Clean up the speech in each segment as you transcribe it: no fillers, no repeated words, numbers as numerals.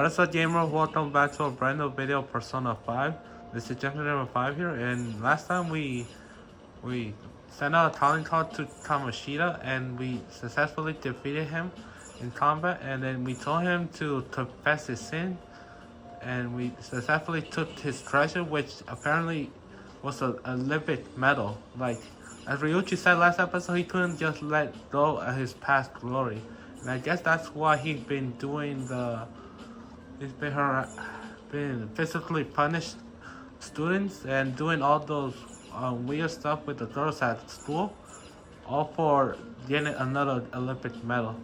What is up, gamers? Welcome back to a brand new video of Persona 5. This is Junction number 5 here, and last time we sent out a calling call to Kamoshida, and we successfully defeated him in combat, and then we told him to confess his sin, and we successfully took his treasure, which apparently was a Olympic medal. Like, as Ryuichi said last episode, he couldn't just let go of his past glory. And I guess that's why he's been doing he's been physically punished students and doing all those weird stuff with the girls at school, all for getting another Olympic medal.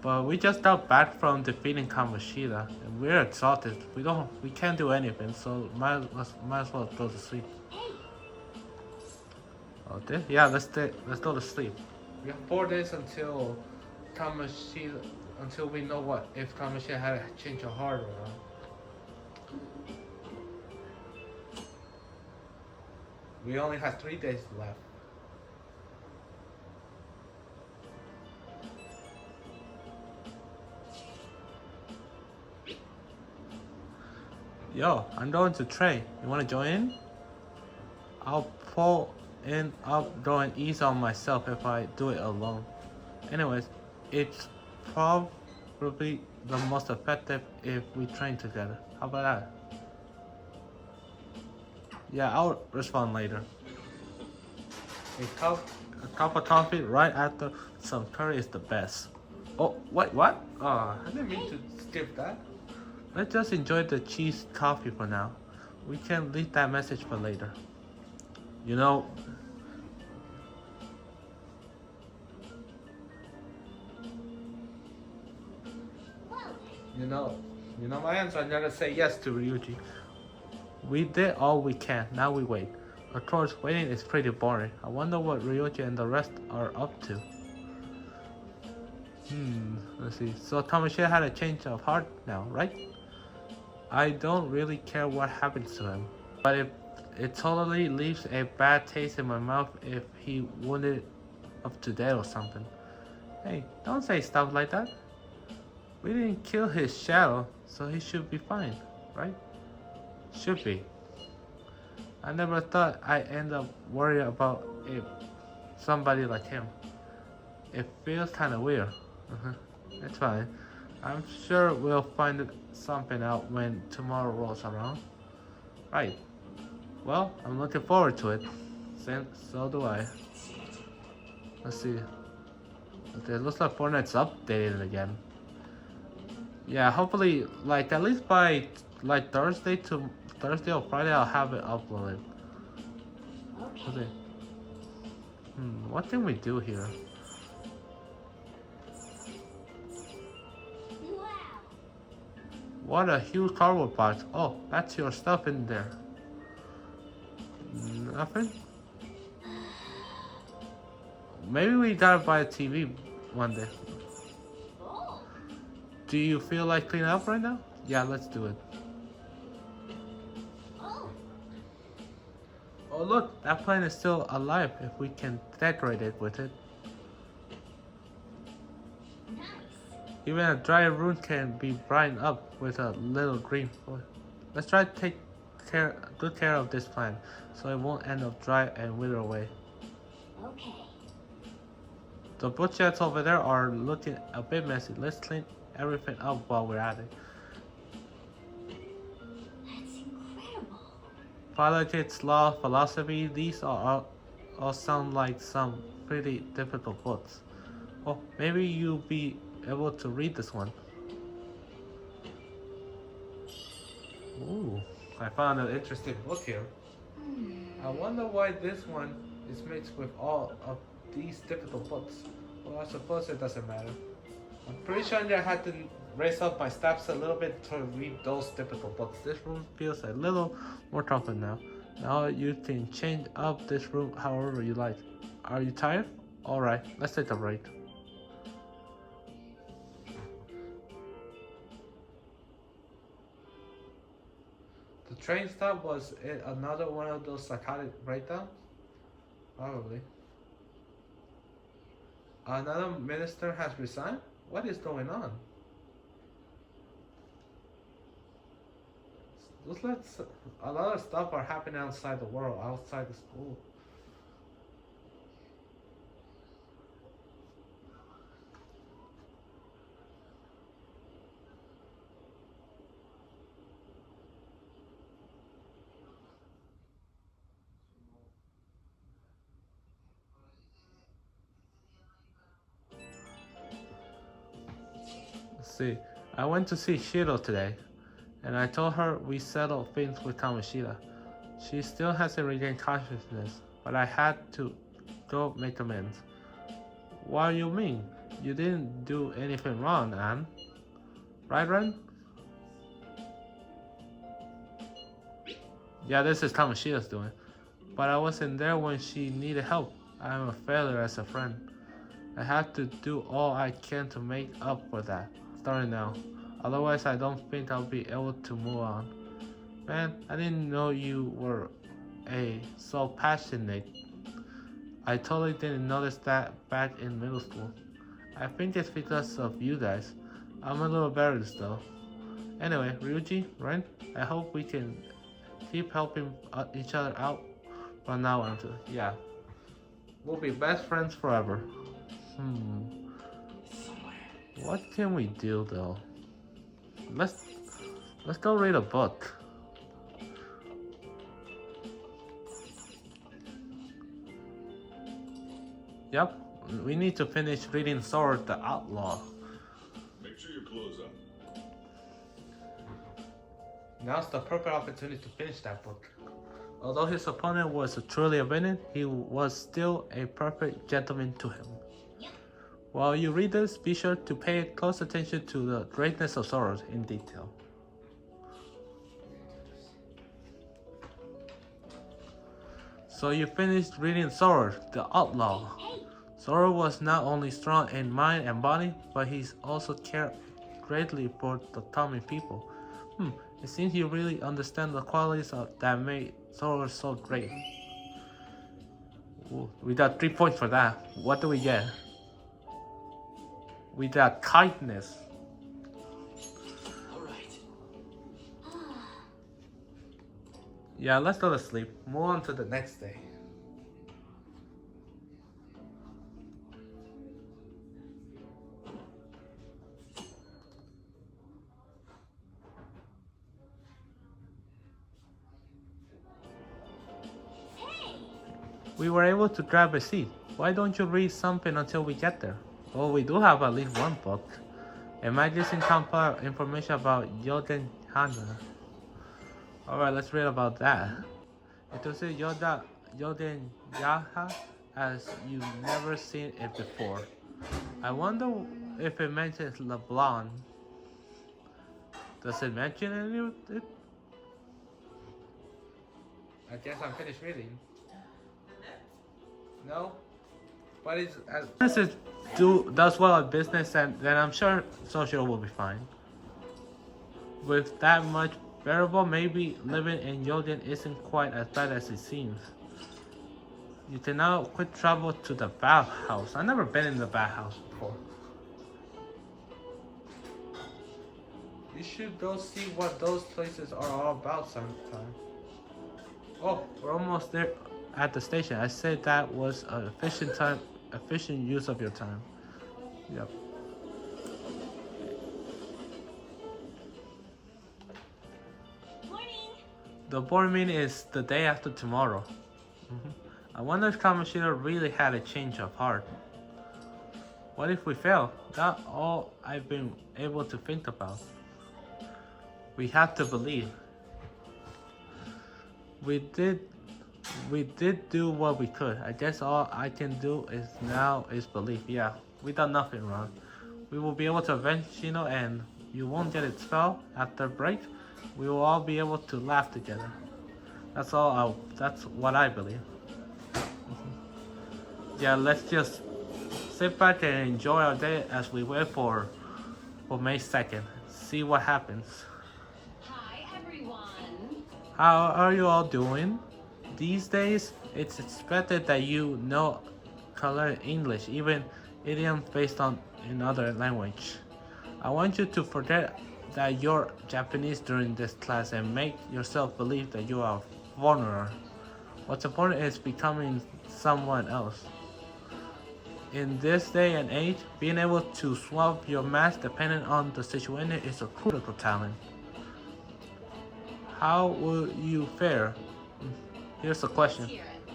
But we just got back from defeating Kamoshida, and we're exhausted. We can't do anything, so might as well go to sleep. Oh, yeah, let's go to sleep. We have 4 days until Kamoshida, until we know what if Kamoshida had a change of heart or not. We only have 3 days left. Yo, I'm going to Trey. You wanna join in? I'll pull in up, going easy on myself if I do it alone. Anyways, it's probably the most effective if we train together. How about that? Yeah, I'll respond later. A cup of coffee right after some curry is the best. Oh, wait, what? I didn't mean to skip that. Let's just enjoy the cheese coffee for now. We can leave that message for later. You know, my answer. I'm gonna say yes to Ryuji. We did all we can. Now we wait. Of course, waiting is pretty boring. I wonder what Ryuji and the rest are up to. Let's see. So Kamoshida had a change of heart now, right? I don't really care what happens to him, but if it totally leaves a bad taste in my mouth if he wounded up to death or something. Hey, don't say stuff like that. We didn't kill his shadow, so he should be fine, right? Should be. I never thought I'd end up worrying about somebody like him. It feels kind of weird. It's fine. I'm sure we'll find something out when tomorrow rolls around. Right. Well, I'm looking forward to it. So do I. Let's see. Okay, it looks like Fortnite's updated again. Yeah, hopefully, like, at least by, like, Thursday or Friday, I'll have it uploaded. Okay. What can we do here? What a huge cardboard box. Oh, that's your stuff in there. Nothing? Maybe we gotta buy a TV one day. Do you feel like cleaning up right now? Yeah, let's do it. Oh look, that plant is still alive if we can decorate it with it. Even a dry room can be brightened up with a little green foil. Let's try to take good care of this plant so it won't end up dry and wither away. Okay. The bookshelves over there are looking a bit messy. Let's clean everything up while we're at it. That's incredible. Follow its law of philosophy. These all sound like some pretty difficult books. Oh, maybe you'll be able to read this one. Ooh, I found an interesting book here. I wonder why this one is mixed with all of these difficult books. Well, I suppose it doesn't matter. I'm pretty sure I had to raise up my steps a little bit to read those difficult books. This room feels a little more comfortable now. Now you can change up this room however you like. Are you tired? Alright, let's take a break. The train stop, was it another one of those psychotic breakdowns? Probably. Another minister has resigned? What is going on? A lot of stuff are happening outside the world, outside the school. Let's see. I went to see Shiro today, and I told her we settled things with Kamoshida. She still hasn't regained consciousness, but I had to go make amends. What do you mean? You didn't do anything wrong, Anne. Right, Ren? Yeah, this is Kamoshida's doing. But I wasn't there when she needed help. I'm a failure as a friend. I have to do all I can to make up for that, starting now. Otherwise, I don't think I'll be able to move on. Man, I didn't know you were so passionate. I totally didn't notice that back in middle school. I think it's because of you guys. I'm a little embarrassed though. Anyway, Ryuji, Ren, I hope we can keep helping each other out from now on too. Yeah. We'll be best friends forever. What can we do though? Let's go read a book. Yep, we need to finish reading Sword the Outlaw. Make sure your clothes on. Now's the perfect opportunity to finish that book. Although his opponent was truly a villain, he was still a perfect gentleman to him. While you read this, be sure to pay close attention to the greatness of Sword in detail. So you finished reading Sword the Outlaw. Sword was not only strong in mind and body, but he also cared greatly for the common people. It seems you really understand the qualities that made Sword so great. Ooh, we got 3 points for that. What do we get? We got kindness. Alright. Yeah, let's go to sleep. Move on to the next day. We were able to grab a seat. Why don't you read something until we get there? Well, we do have at least one book. It might just compile information about Yoden Hana. Alright, let's read about that. It will say Yoden Yaha as you've never seen it before. I wonder if it mentions LeBlanc. Does it mention any of it? I guess I'm finished reading. No? But it's as business does well at business, and then I'm sure social will be fine. With that much variable, maybe living in Yoden isn't quite as bad as it seems. You can now quick travel to the bathhouse. I've never been in the bathhouse before. You should go see what those places are all about sometime. Oh, we're almost there at the station. I said that was an efficient use of your time. Yep. Morning. The board meeting is the day after tomorrow. I wonder if Kamoshida really had a change of heart. What if we fail? That's all I've been able to think about. We have to believe. We did do what we could. I guess all I can do is believe. Yeah, we done nothing wrong. We will be able to avenge Shino, and you won't get its spell after break. We will all be able to laugh together. That's what I believe. Yeah, let's just sit back and enjoy our day as we wait for May 2nd. See what happens. Hi, everyone. How are you all doing? These days, it's expected that you know color English, even idioms based on another language. I want you to forget that you're Japanese during this class and make yourself believe that you are a foreigner. What's important is becoming someone else. In this day and age, being able to swap your mask depending on the situation is a critical talent. How will you fare? Here's the question. Hear it.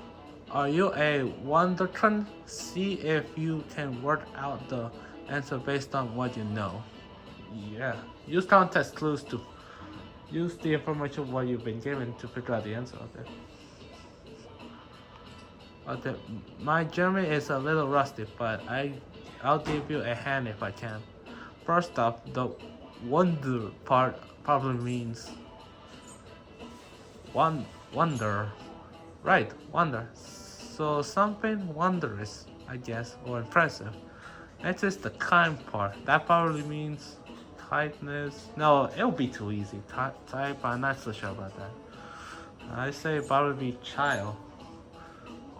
Are you a wonderkind? See if you can work out the answer based on what you know. Yeah. Use context clues to use the information what you've been given to figure out the answer. Okay. My German is a little rusty, but I'll give you a hand if I can. First off, the wonder part probably means wonder. Right, wonder. So something wondrous, I guess, or impressive. Next is the kind part. That probably means kindness. No, it'll be too easy. Type, I'm not so sure about that. I say probably child.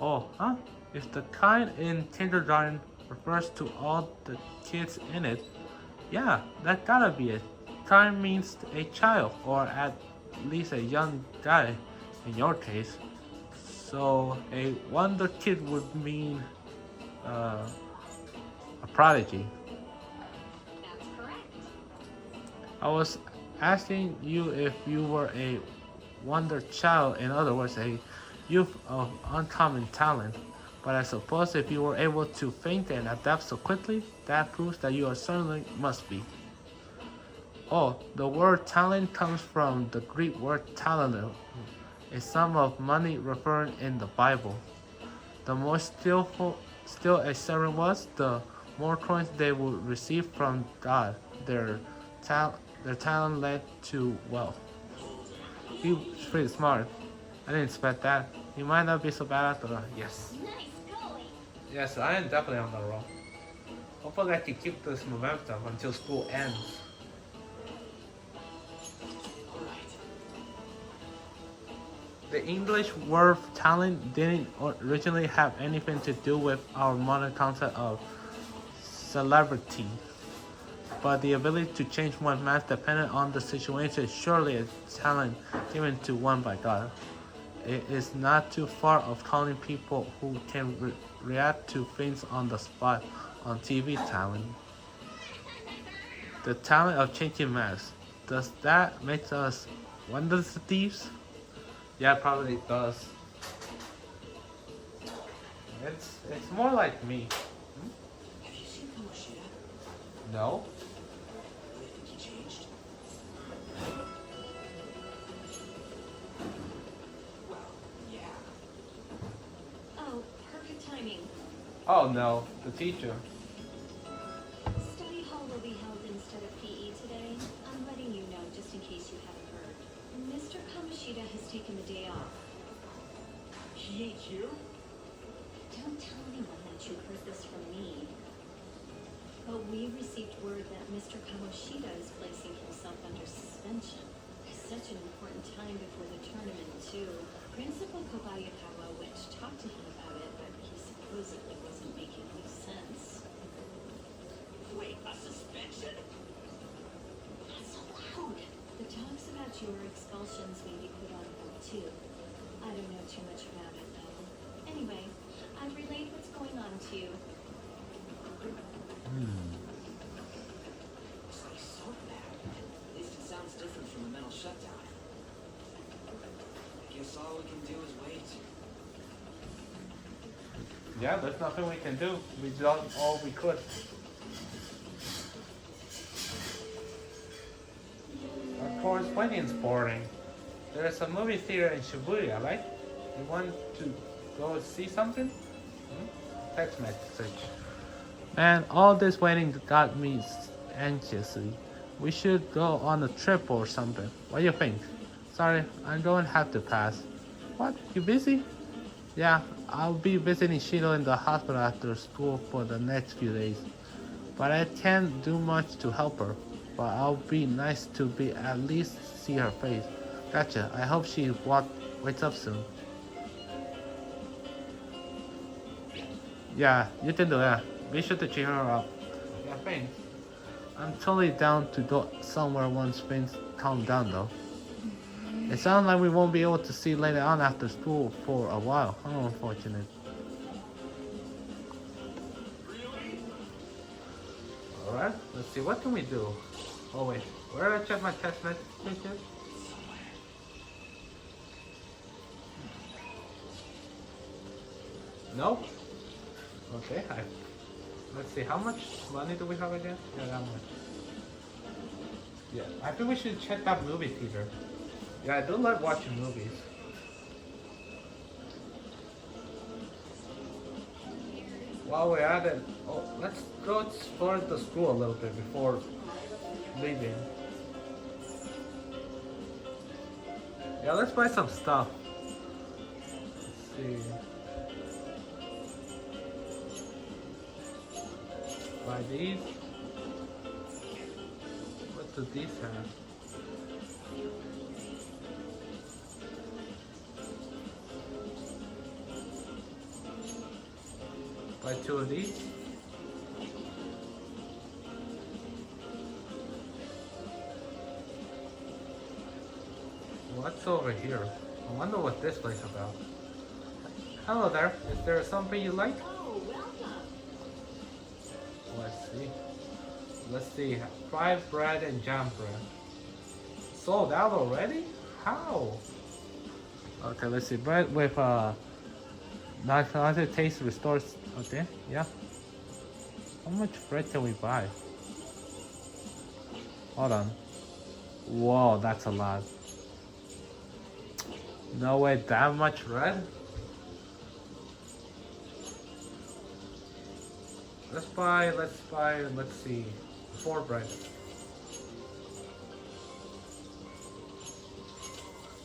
Oh, huh? If the kind in kindergarten refers to all the kids in it, yeah, that gotta be it. Kind means a child, or at least a young guy, in your case. So a wonder kid would mean a prodigy. That's correct. I was asking you if you were a wonder child, in other words, a youth of uncommon talent. But I suppose if you were able to think and adapt so quickly, that proves that you are certainly must be. Oh, the word talent comes from the Greek word talent, a sum of money referring in the Bible. The more still a servant was, the more coins they would receive from God. Their talent led to wealth. He was pretty smart. I didn't expect that. He might not be so bad after all. Yes. Nice going. Yes, I am definitely on the roll. Hopefully I can keep this momentum until school ends. The English word talent didn't originally have anything to do with our modern concept of celebrity, but the ability to change one's mask dependent on the situation is surely a talent given to one by God. It is not too far of calling people who can react to things on the spot on TV talent. The talent of changing masks. Does that make us wonder thieves? Yeah, it probably does. It's more like me. Have you seen Kamoshida? No? Do you think he changed? Well, yeah. Oh, perfect timing. Oh no, the teacher. Study hall will be held instead of PE today. I'm letting you know just in case you haven't heard. Mr. Kamoshida has taken the day off. He ain't here? Don't tell anyone that you heard this from me. But we received word that Mr. Kamoshida is placing himself under suspension. It's such an important time before the tournament, too. Principal Kobayakawa went to talk to him about it, but he supposedly wasn't making any sense. Wait, a suspension? Not so loud. The talks about your expulsions may be put on hold, too. I don't know too much about it, though. Anyway, I've relayed what's going on to you. Looks like something happened. At least it sounds different from the mental shutdown. I guess all we can do is wait. Yeah, there's nothing we can do. We done all we could. Of course, waiting's boring. There's a movie theater in Shibuya, right? You want to go see something? Text message. Man, all this waiting got me anxiously. We should go on a trip or something. What do you think? Sorry, I'm going to have to pass. What? You busy? Yeah, I'll be visiting Shido in the hospital after school for the next few days. But I can't do much to help her. But I'll be nice to be at least see her face. Gotcha. I hope she wakes up soon. Yeah, you can do that. Be sure to cheer her up. Yeah, thanks. I'm totally down to go somewhere once things calm down though. It sounds like we won't be able to see later on after school for a while. How unfortunate. Alright, let's see, what can we do? Oh wait, where did I check my text messages? Nope. Okay, let's see, how much money do we have again? Yeah, that much. Yeah, I think we should check that movie theater. Yeah, I do like watching movies. While we're at it, oh, let's go explore the school a little bit before leaving. Yeah, let's buy some stuff. Let's see. Buy these. What do these have? Buy 2 of these. What's over here? I wonder what this place is about. Hello there. Is there something you like? Oh, welcome. Let's see. Let's see. Fried bread and jam bread. Sold out already? How? Okay, let's see. Bread with nice taste restores. Okay, yeah. How much bread can we buy? Hold on. Whoa, that's a lot. No way, that much bread? Let's see, 4 bread.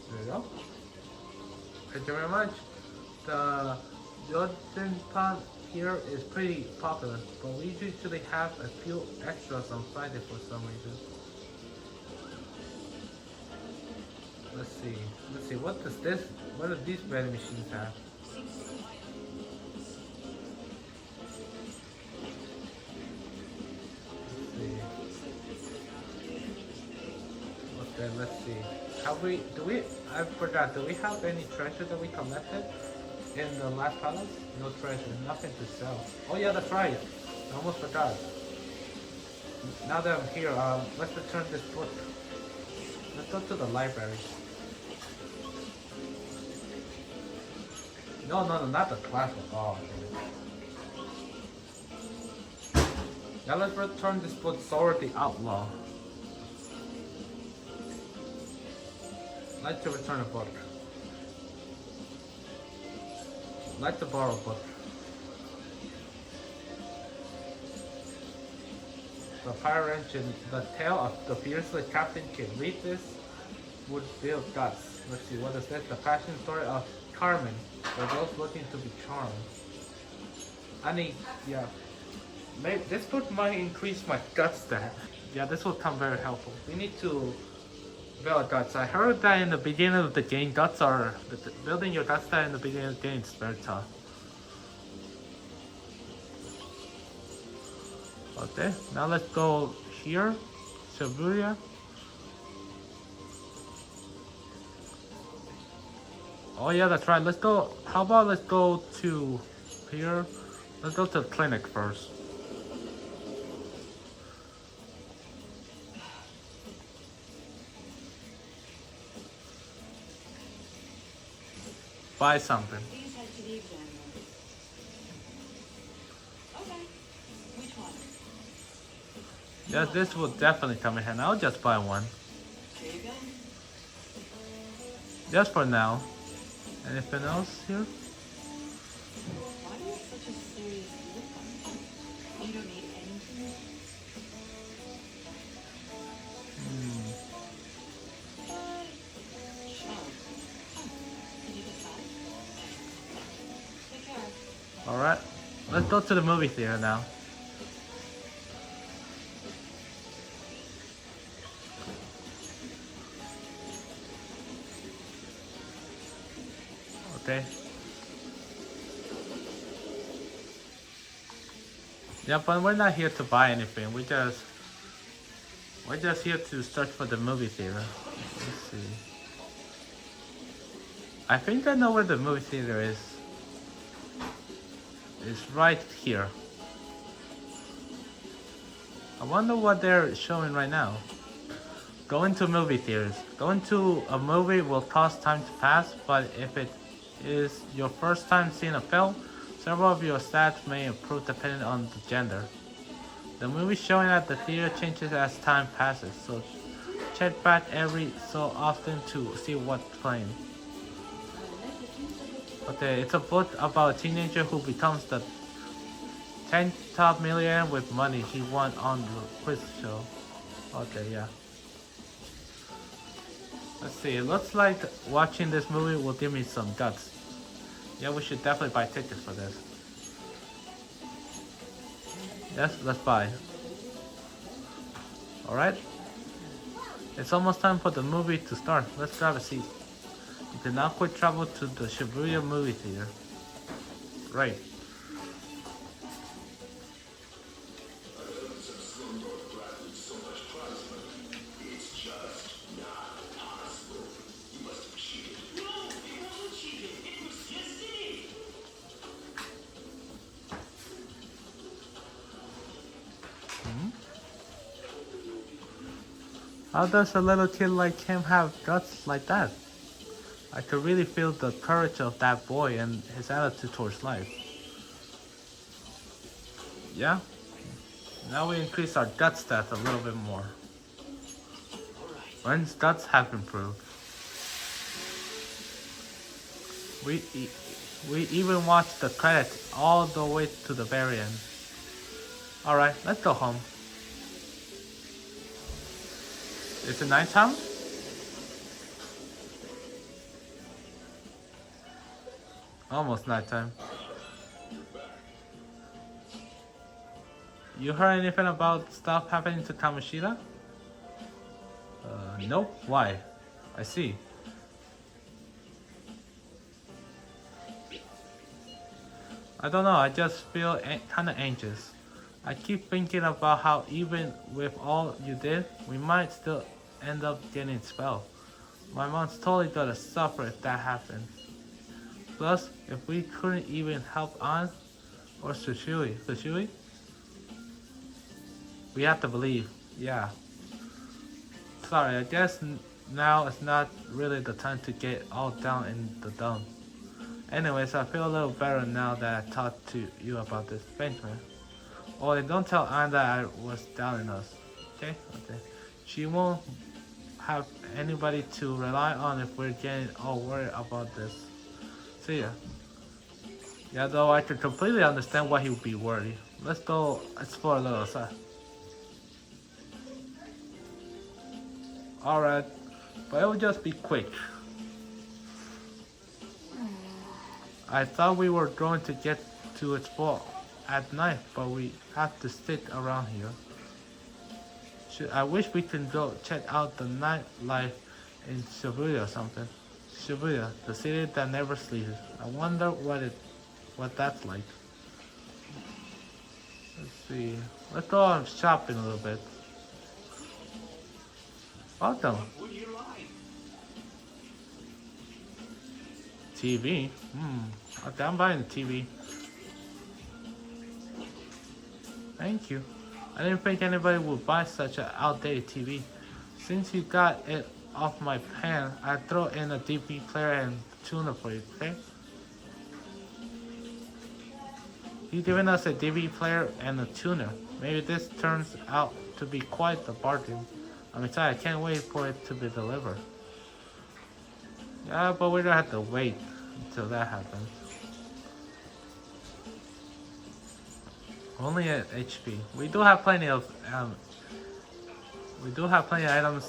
There you go. Thank you very much. The Yoden pan here is pretty popular, but we usually have a few extras on Friday for some reason. Let's see, what do these vending machines have? Okay, let's see. I forgot, do we have any treasure that we collected in the last palace? No treasure, nothing to sell. Oh yeah, that's right. I almost forgot. Now that I'm here, let's return this book. Let's go to the library. No, not the classroom. Oh, okay. Now let's return this book, Sword the Outlaw. Like to return a book. Like to borrow a book. The Fire Engine, the tale of the fearless Captain Kidd. Read this would build guts. Let's see, what is this? The passion story of Carmen, for those looking to be charmed. Yeah. Maybe this book might increase my guts stat. Yeah, this will come very helpful. We need to build guts. I heard that in the beginning of the game, building your guts stat in the beginning of the game is very tough. Okay, now let's go here, Shibuya. Oh yeah, that's right. Let's go. How about let's go to here? Let's go to the clinic first. Buy something. Please head to the exam room. Okay. Which one? Yes, this will definitely come in handy. I'll just buy one. Here you go. Just for now. Anything else here? Why do you have such a serious look on you? You don't need anything? Sure. Did you decide? Take care. Alright. Let's go to the movie theater now. Okay. Yeah, but we're not here to buy anything. We just We're just here to search for the movie theater. Let's see. I think I know where the movie theater is. It's right here. I wonder what they're showing right now. Going to movie theaters. Going to a movie will cause time to pass, but if it is your first time seeing a film, several of your stats may improve depending on the gender. The movie showing at the theater changes as time passes, so check back every so often to see what's playing. Okay, it's a book about a teenager who becomes the 10th top millionaire with money he won on the quiz show. Okay, yeah. Let's see, it looks like watching this movie will give me some guts. Yeah, we should definitely buy tickets for this. Yes, let's buy. Alright. It's almost time for the movie to start. Let's grab a seat. You can now quick travel to the Shibuya movie theater. Right. How does a little kid like him have guts like that? I could really feel the courage of that boy and his attitude towards life. Yeah? Now we increase our guts stats a little bit more. Ren's guts have improved. We even watched the credits all the way to the very end. Alright, let's go home. Is it nighttime? Almost nighttime. You heard anything about stuff happening to Kamoshida? Nope. Why? I see. I don't know, I just feel kinda anxious. I keep thinking about how even with all you did, we might still end up getting expelled. My mom's totally gonna suffer if that happens. Plus, if we couldn't even help An or Sushui, we have to believe. Yeah. Sorry, I guess now is not really the time to get all down in the dump. Anyways, I feel a little better now that I talked to you about this. Thanks, man. Oh, and don't tell Anne that I was doubting us. Okay? Okay. She won't have anybody to rely on if we're getting all worried about this. See ya. Yeah, though I could completely understand why he would be worried. Let's go explore a little outside. Alright, but it will just be quick. I thought we were going to get to explore at night, but we have to stick around here. I wish we could go check out the nightlife in Shibuya or something. Shibuya, the city that never sleeps. I wonder what that's like. Let's see. Let's go on shopping a little bit. Welcome. TV? Okay, I'm buying the TV. Thank you. I didn't think anybody would buy such an outdated TV. Since you got it off my pan, I throw in a DVD player and tuner for you, okay? He's giving us a DVD player and a tuner. Maybe this turns out to be quite the bargain. I'm excited. I can't wait for it to be delivered. Yeah, but we're gonna have to wait until that happens. Only at HP. We do have plenty of items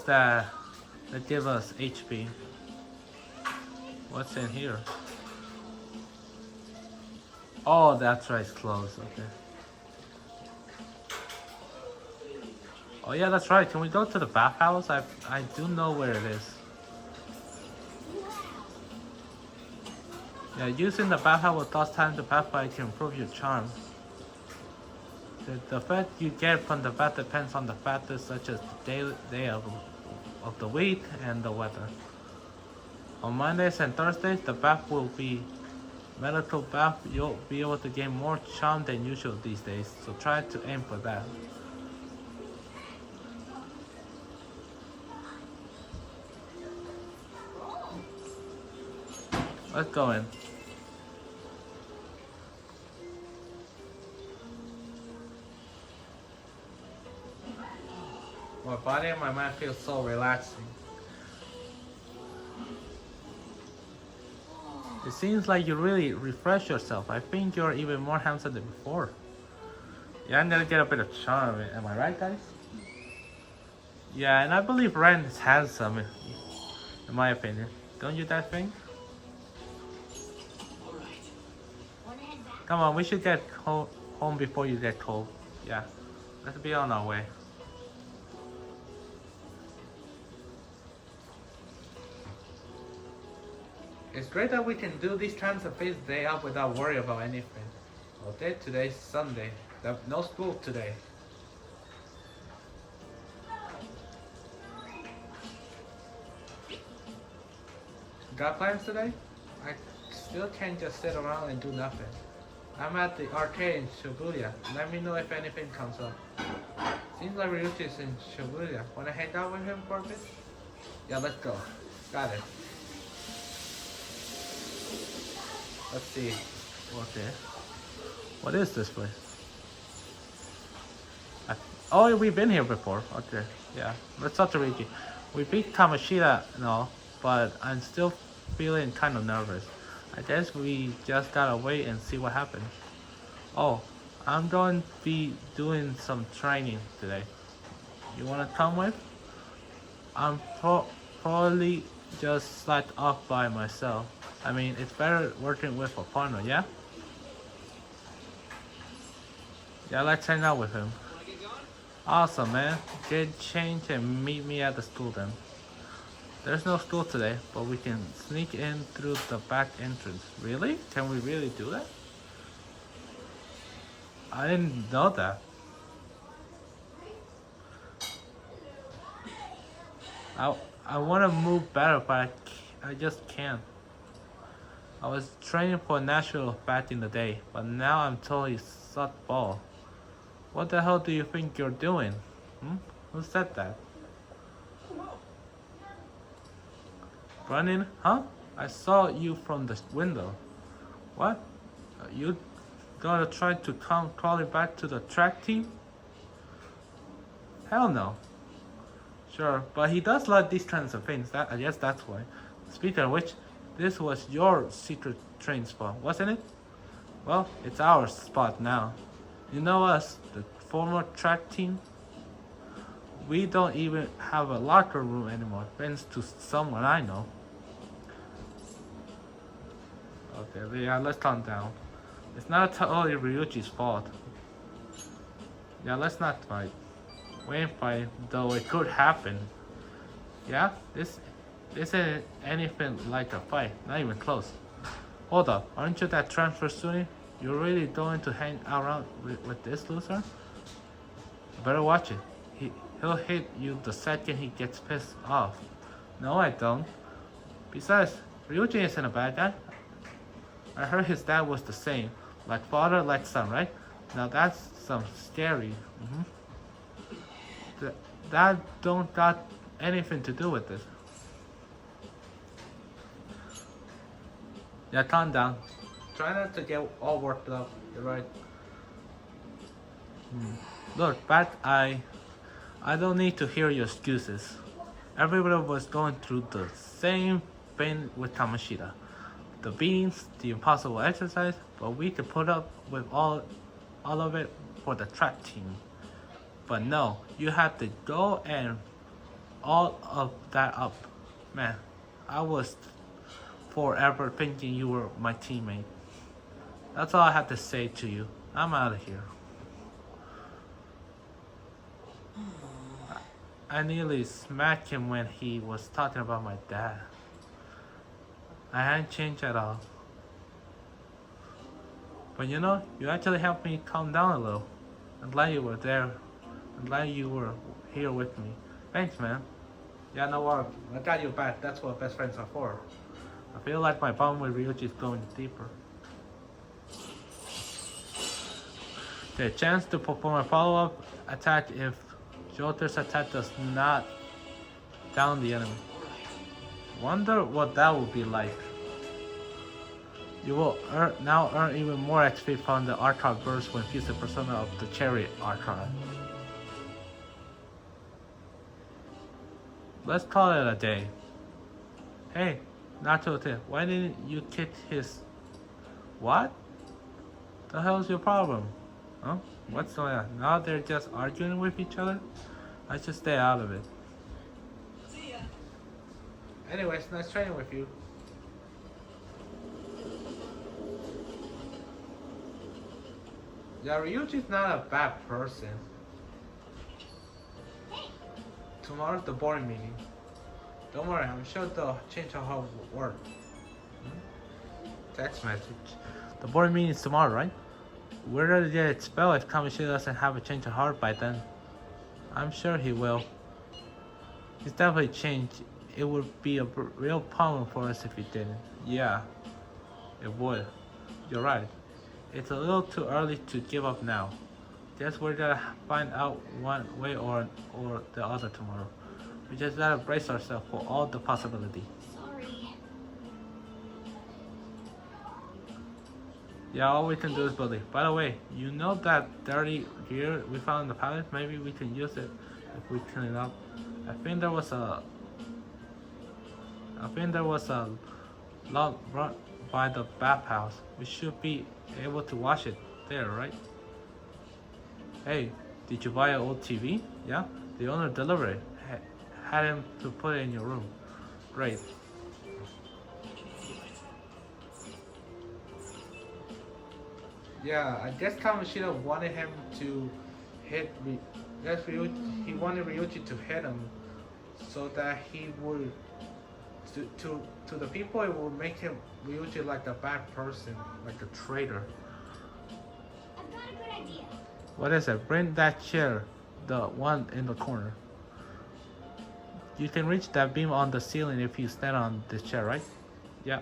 that give us HP. What's in here? Oh, that's right, it's closed. Okay. Oh yeah, that's right. Can we go to the bathhouse? I do know where it is. Yeah, using the bathhouse will cost time to pass by to improve your charm. The effect you get from the bath depends on the factors such as the day of the week and the weather. On Mondays and Thursdays, the bath will be medical bath. You'll be able to gain more charm than usual these days, so try to aim for that. Let's go in. My body and my mind feel so relaxing. It seems like you really refresh yourself. I think you're even more handsome than before. Yeah, I'm gonna get a bit of charm. Am I right, guys? Yeah, and I believe Ren is handsome, in my opinion. Don't you guys think? Come on, we should get home before you get cold. Yeah, let's be on our way. It's great that we can do these kinds of things day up without worry about anything. Okay, today's Sunday. No school today. Got plans today? I still can't just sit around and do nothing. I'm at the arcade in Shibuya. Let me know if anything comes up. Seems like Ryuichi's in Shibuya. Wanna hang out with him for a bit? Yeah, let's go. Got it. Let's see. Okay. What is this place? Oh, we've been here before. Okay. Yeah. Let's talk to Riki. We beat Kamoshida and all, but I'm still feeling kind of nervous. I guess we just gotta wait and see what happens. Oh, I'm going to be doing some training today. You wanna come with? I'm probably just slide off by myself. I mean, it's better working with a partner, yeah? Yeah, let's hang out with him. Awesome, man. Get changed and meet me at the school then. There's no school today, but we can sneak in through the back entrance. Really? Can we really do that? I didn't know that. I want to move better, but I just can't. I was training for national back in the day, but now I'm totally sucked ball. What the hell do you think you're doing? Who said that? Running? Huh? I saw you from the window. What? You gonna try to come crawling back to the track team? Hell no. Sure, but he does like these kinds of things. I guess that's why. Speaking of which, this was your secret train spot, wasn't it? Well, it's our spot now. You know us, the former track team? We don't even have a locker room anymore, thanks to someone I know. Okay, yeah, let's calm down. It's not totally Ryuichi's fault. Yeah, let's not fight. We ain't fight, though it could happen. Yeah, this isn't anything like a fight, not even close. Hold up, aren't you that transfer student? You're really going to hang around with this loser? Better watch it. He'll hit you the second he gets pissed off. No, I don't. Besides, Ryuichi isn't a bad guy. I heard his dad was the same. Like father, like son, right? Now that's some scary. That don't got anything to do with this. Yeah, calm down. Try not to get all worked up. You're right. Look, I don't need to hear your excuses. Everybody was going through the same thing with Kamoshida. The beatings, the impossible exercise, but we could put up with all of it for the track team. But no, you had to go and all of that up. Man, I was forever thinking you were my teammate. That's all I have to say to you. I'm out of here. I nearly smacked him when he was talking about my dad. I hadn't changed at all. But you know, you actually helped me calm down a little. I'm glad you were there. I'm glad you were here with me. Thanks, man. Yeah, no worries. I got your back. That's what best friends are for. I feel like my bond with Ryuji is going deeper. The chance to perform a follow-up attack if Joter's attack does not down the enemy. Wonder what that would be like. You will now earn even more XP from the Archive burst when fused the persona of the Chariot Archive. Let's call it a day. Hey, Nachote, why didn't you kick his... What? The hell's your problem? Huh? What's going on? Now they're just arguing with each other? I should stay out of it. See ya. Anyways, nice training with you. Yeah, Ryuji's not a bad person. Tomorrow's the board meeting. Don't worry, I'm sure they'll change how it works. Text message. The board meeting is tomorrow, right? We're ready to get expelled if Kamoshida doesn't have a change of heart by then. I'm sure he will. He's definitely changed. It would be a real problem for us if he didn't. Yeah, it would. You're right. It's a little too early to give up now. Guess we're gonna find out one way or the other tomorrow. We just gotta brace ourselves for all the possibilities. Sorry. Yeah, all we can do is believe. By the way, you know that dirty gear we found in the palace? Maybe we can use it if we clean it up. I think there was a log brought by the bathhouse. We should be able to wash it there, right? Hey, did you buy an old TV? Yeah? The owner delivered it. Had him to put it in your room. Great. Yeah, I guess Kamoshida wanted him to hit he wanted Ryuji to hit him so that he would to the people it will make him Ryuji like a bad person, like a traitor. I've got a good idea. What is it? Bring that chair, the one in the corner. You can reach that beam on the ceiling if you stand on this chair, right? Yeah.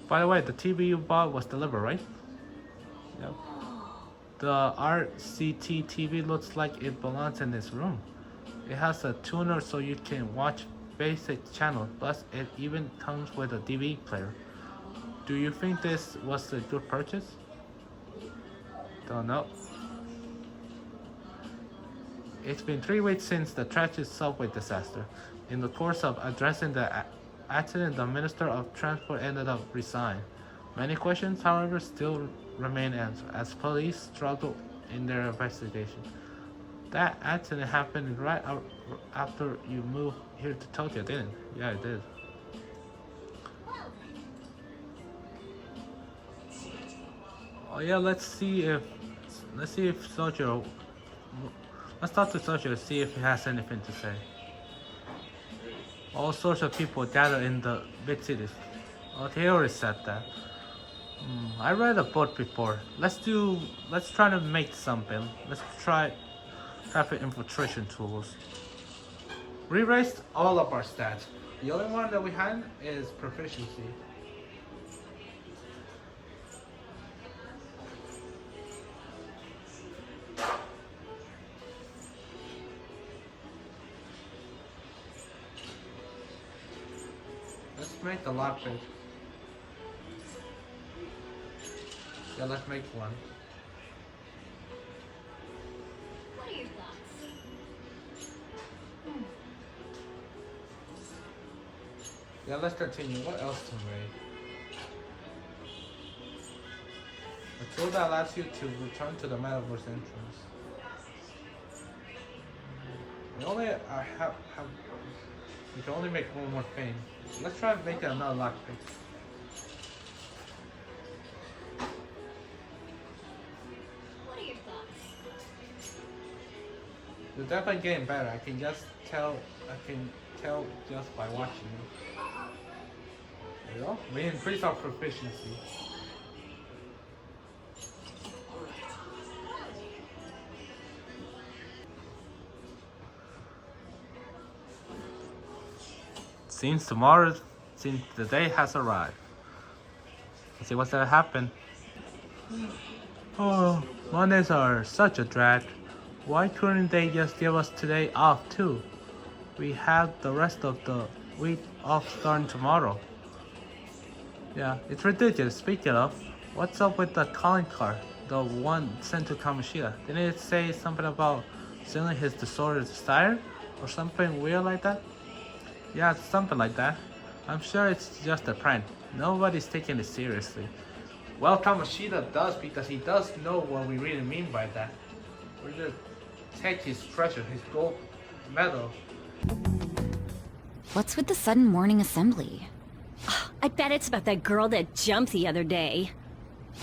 By the way, the TV you bought was delivered, right? Yep. The RCT TV looks like it belongs in this room. It has a tuner so you can watch basic channels, plus it even comes with a DVD player. Do you think this was a good purchase? Don't know. It's been 3 weeks since the tragic subway disaster. In the course of addressing the accident, the Minister of Transport ended up resigning. Many questions, however, still remain answered as police struggle in their investigation. That accident happened right after you moved here to Tokyo, didn't it? Yeah, it did. Oh yeah, let's see if Sojo. Let's talk to Sojo to see if he has anything to say. All sorts of people gather in the big cities. Oh, he already said that. I read a book before. Let's try to make something. Let's try traffic infiltration tools. We raised all of our stats. The only one that we had is proficiency. Let's make the lockpick. Yeah, let's make one. What are your thoughts? Yeah, let's continue. What else to make? A tool that allows you to return to the Metaverse entrance. We can only make one more thing. Let's try making another lockpick. What are your thoughts? You're definitely getting better. I can tell just by watching you. you know? We increase our proficiency. Since the day has arrived. Let's see what's gonna happen. Oh, Mondays are such a drag. Why couldn't they just give us today off too? We have the rest of the week off starting tomorrow. Yeah, it's ridiculous. Speaking of, what's up with the calling card? The one sent to Kamoshida. Didn't it say something about stealing his disordered desire? Or something weird like that? Yeah, something like that. I'm sure it's just a prank. Nobody's taking it seriously. Well, Kamoshida does, because he does know what we really mean by that. We're gonna take his treasure, his gold medal. What's with the sudden morning assembly? I bet it's about that girl that jumped the other day.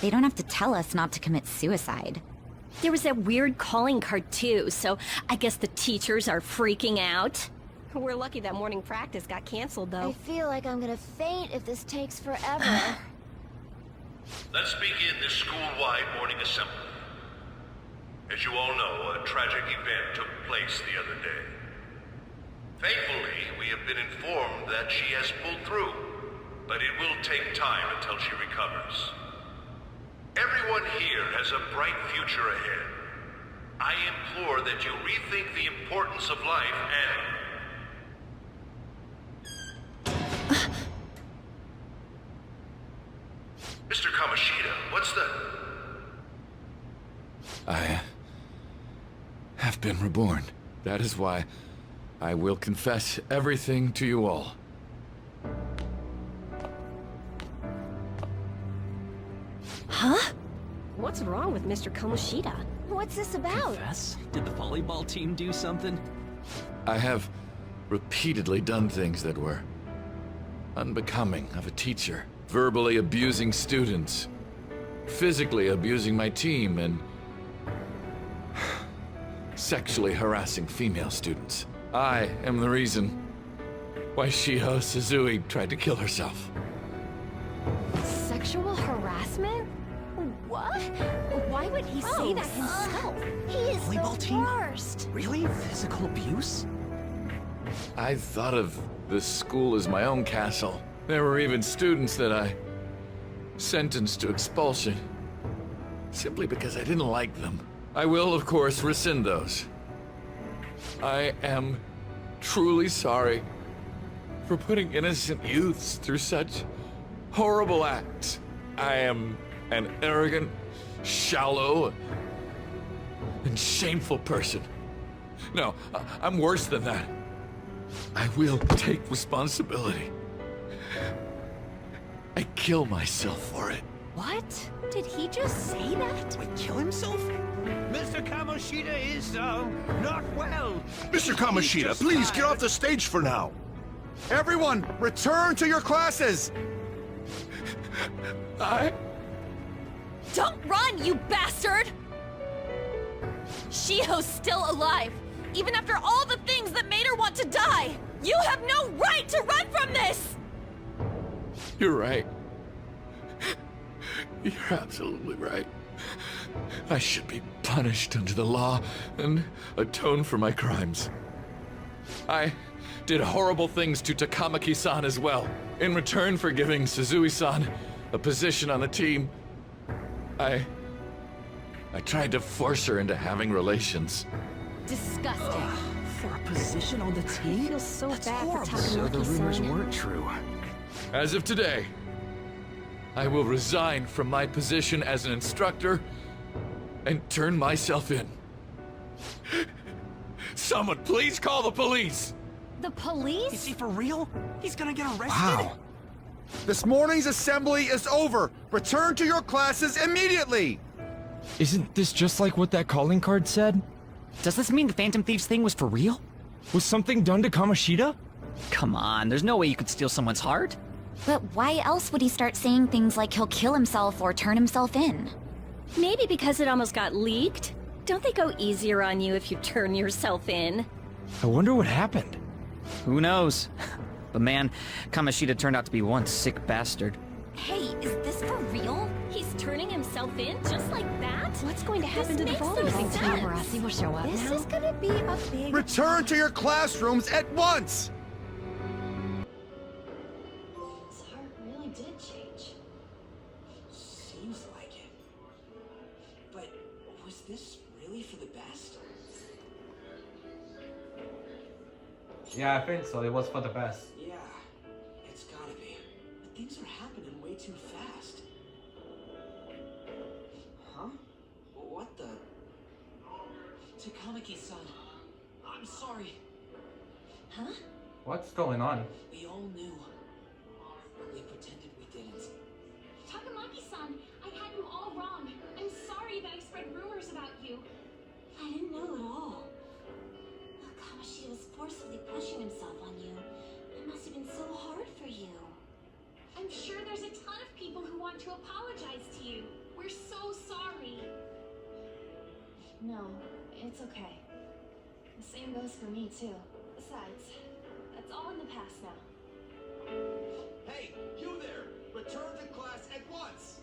They don't have to tell us not to commit suicide. There was that weird calling card too, so I guess the teachers are freaking out. We're lucky that morning practice got canceled though. I feel like I'm gonna faint if this takes forever. Let's begin this school-wide morning assembly. As you all know, a tragic event took place the other day. Thankfully, we have been informed that she has pulled through, but it will take time until she recovers. Everyone here has a bright future ahead. I implore that you rethink the importance of life and... Mr. Kamoshida, what's the... I have been reborn. That is why I will confess everything to you all. Huh? What's wrong with Mr. Kamoshida? What's this about? Confess? Did the volleyball team do something? I have repeatedly done things that were unbecoming of a teacher. Verbally abusing students, physically abusing my team, and sexually harassing female students. I am the reason why Shiho Suzui tried to kill herself. Sexual harassment? What? Why would he say that himself? He is Volleyball the team? worst. Really? Physical abuse? I thought of this school as my own castle. There were even students that I sentenced to expulsion, simply because I didn't like them. I will, of course, rescind those. I am truly sorry for putting innocent youths through such horrible acts. I am an arrogant, shallow, and shameful person. No, I'm worse than that. I will take responsibility. I kill myself for it. What? Did he just say that? Wait, kill himself? Mr. Kamoshida is, not well. Mr. Kamoshida, please get off the stage for now. Everyone, return to your classes! Don't run, you bastard! Shiho's still alive, even after all the things that made her want to die! You have no right to run from this! You're right. You're absolutely right. I should be punished under the law and atone for my crimes. I did horrible things to Takamaki-san as well. In return for giving Suzui-san a position on the team, I tried to force her into having relations. Disgusting. For a position on the team? I feel so That's bad for horrible. So the rumors Takamaki-san. weren't true. As of today, I will resign from my position as an instructor and turn myself in. Someone please call the police! The police? Is he for real? He's gonna get arrested? Wow. This morning's assembly is over. Return to your classes immediately! Isn't this just like what that calling card said? Does this mean the Phantom Thieves thing was for real? Was something done to Kamoshida? Come on, there's no way you could steal someone's heart. But why else would he start saying things like he'll kill himself or turn himself in? Maybe because it almost got leaked. Don't they go easier on you if you turn yourself in? I wonder what happened. Who knows? But man, Kamoshida turned out to be one sick bastard. Hey, is this for real? He's turning himself in just like that? What's going to happen This to the makes no bowling sense. team? Marassi will show up This now. is gonna be a big... Return to your classrooms at once! His heart really did change. Seems like it. But was this really for the best? Yeah, I think so. It was for the best. Yeah, it's gotta be. But things are happening way too fast. Huh? What the? Takamaki-san, I'm sorry. Huh? What's going on? We all knew. But we pretended we didn't. Takamaki-san, I had you all wrong. I'm sorry that I spread rumors about you. I didn't know at all. Kamoshida was forcibly pushing himself on you. It must have been so hard for you. I'm sure there's a ton of people who want to apologize to you. We're so sorry. No, it's okay. The same goes for me, too. Besides, that's all in the past now. Hey, you there! Return to class at once!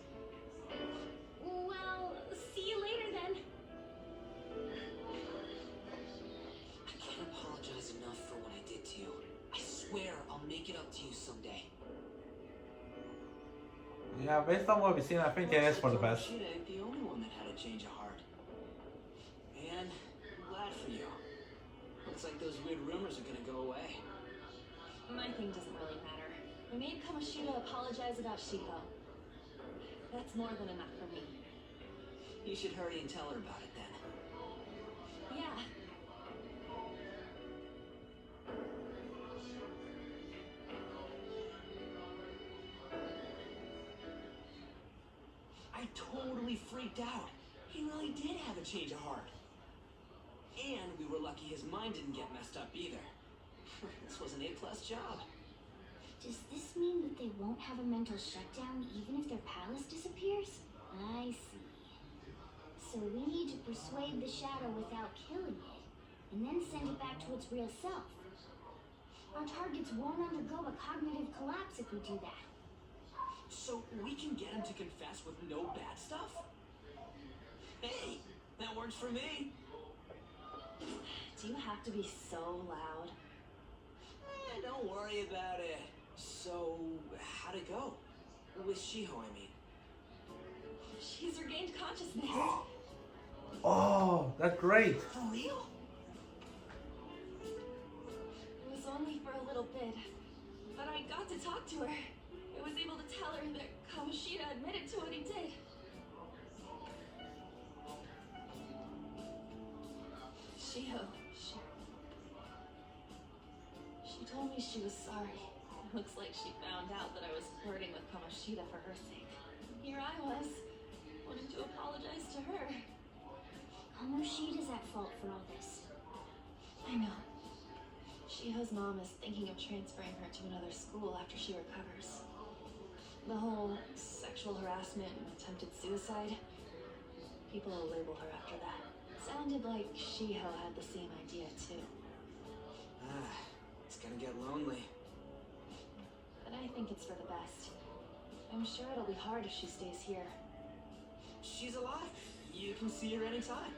Well, see you later then. I can't apologize enough for what I did to you. I swear I'll make it up to you someday. Yeah, based on what we've seen, I think it is for the best. Kamoshida ain't the only one that had a change of heart. And I'm glad for you. Looks like those weird rumors are gonna go away. My thing doesn't really matter. We made Kamoshida apologize about Shiho. That's more than enough for me. You should hurry and tell her about it then. Yeah. I totally freaked out. He really did have a change of heart. And we were lucky his mind didn't get messed up either. This was an A+ job. Does this mean that they won't have a mental shutdown even if their palace disappears? I see. So we need to persuade the shadow without killing it, and then send it back to its real self. Our targets won't undergo a cognitive collapse if we do that. So we can get him to confess with no bad stuff? Hey, that works for me. Do you have to be so loud? Don't worry about it. So, how'd it go? With Shiho, I mean. She's regained consciousness. Oh, that's great. For real? It was only for a little bit, but I got to talk to her. I was able to tell her that Kamoshida admitted to what he did. Shiho, she told me she was sorry. It looks like she found out that I was flirting with Kamoshida for her sake. Here I was, wanting to apologize to her. Kamoshida's at fault for all this. I know. Shiho's mom is thinking of transferring her to another school after she recovers. The whole sexual harassment and attempted suicide, people will label her after that. Sounded like Shiho had the same idea too. It's gonna get lonely. But I think it's for the best. I'm sure it'll be hard if she stays here. She's alive. You can see her anytime.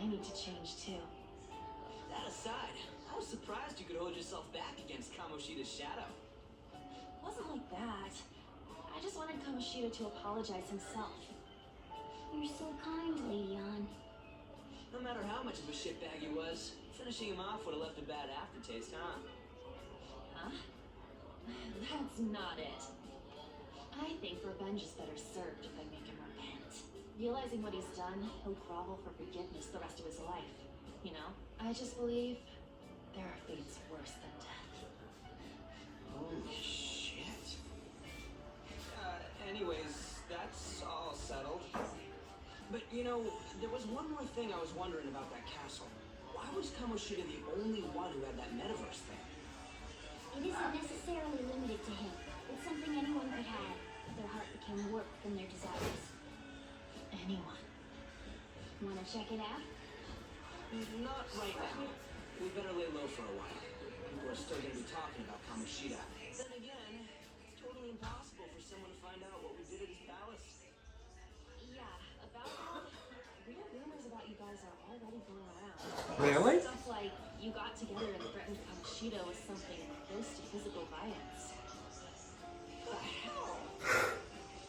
I need to change too. That aside, I was surprised you could hold yourself back against Kamoshida's shadow. It wasn't like that. I just wanted Kamoshida to apologize himself. You're so kind, Lady Ann. No matter how much of a shitbag he was, finishing him off would have left a bad aftertaste, huh? Huh? That's not it. I think revenge is better served if I make him repent. Realizing what he's done, he'll grovel for forgiveness the rest of his life. You know? I just believe there are fates worse than death. Holy shit. Anyways, that's all settled. But you know, there was one more thing I was wondering about that castle. Why was Kamoshida the only one who had that Metaverse thing? It isn't necessarily limited to him. It's something anyone could have if their heart became warped from their desires. Anyone. Wanna check it out? Not right now. We better lay low for a while. people are still gonna be talking about Kamoshida. Then again, it's totally impossible for someone to find out what we did at his palace. Yeah, about that, weird rumors about you guys are already going around. Really? Stuff like you got together and threatened Kamoshida with something close to physical violence. What the hell?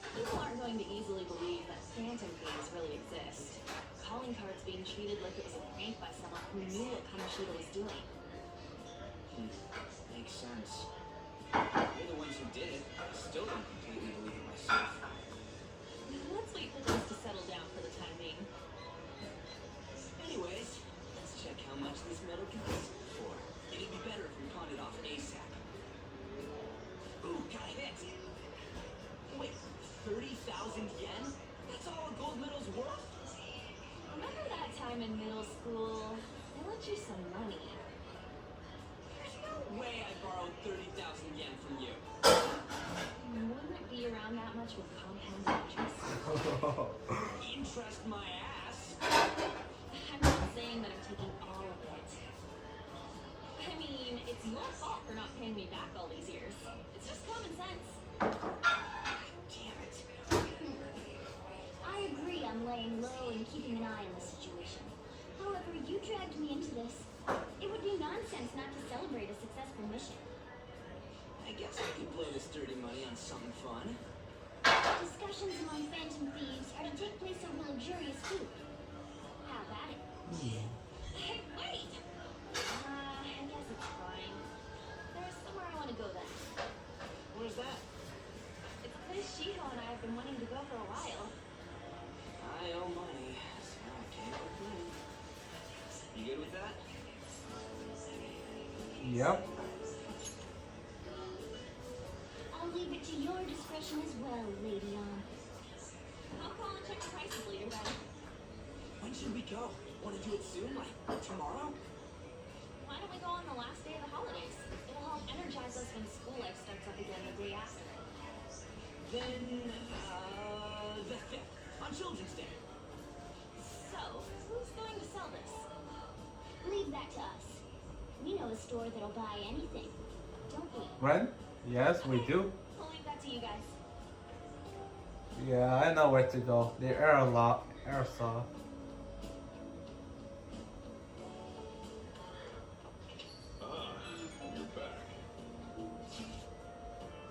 People aren't going to easily believe that Phantom Thieves really exist. Calling cards being treated like it was a prank by someone who knew what Kamoshida was doing. Makes sense. You're the ones who did it. I still don't completely believe it myself. Let's wait for things to settle down for the time being. Anyways, let's check how much this metal can be sold for. It'd be better if we pawned it off ASAP. Ooh, got hit! Wait, 30,000 yen? That's all a gold medal's worth? Remember that time in middle school? I lent you some money. There's no way I borrowed 30,000 yen from you. Wouldn't it be around that much with compound interest? Interest my ass! I'm not saying that I'm taking all of it. I mean, it's your fault for not paying me back all these years. It's just common sense. Damn it. I agree I'm laying low and keeping an eye on the situation. However, you dragged me into this. It would be nonsense not to celebrate a successful mission. I guess I could blow this dirty money on something fun. Discussions among Phantom Thieves are to take place over luxurious food. How about it? Hey, wait! I guess it's fine. There's somewhere I want to go then. Where's that? It's a place Shiho and I have been wanting to go for a while. I owe money, so I can't complain. You good with that? Yep. I'll leave it to your discretion as well, Lady On. I'll call and check the prices later then. When should we go? Want to do it soon? Like tomorrow? Why don't we go on the last day of the holidays? It'll help energize us when school life starts up again the day after. Then, the 5th, on Children's Day. So, who's going to sell this? Leave that to us. We know a store that'll buy anything, don't we? Ren? Yes, we do. We'll leave that to you guys. Yeah, I know where to go. The airsoft. You're back.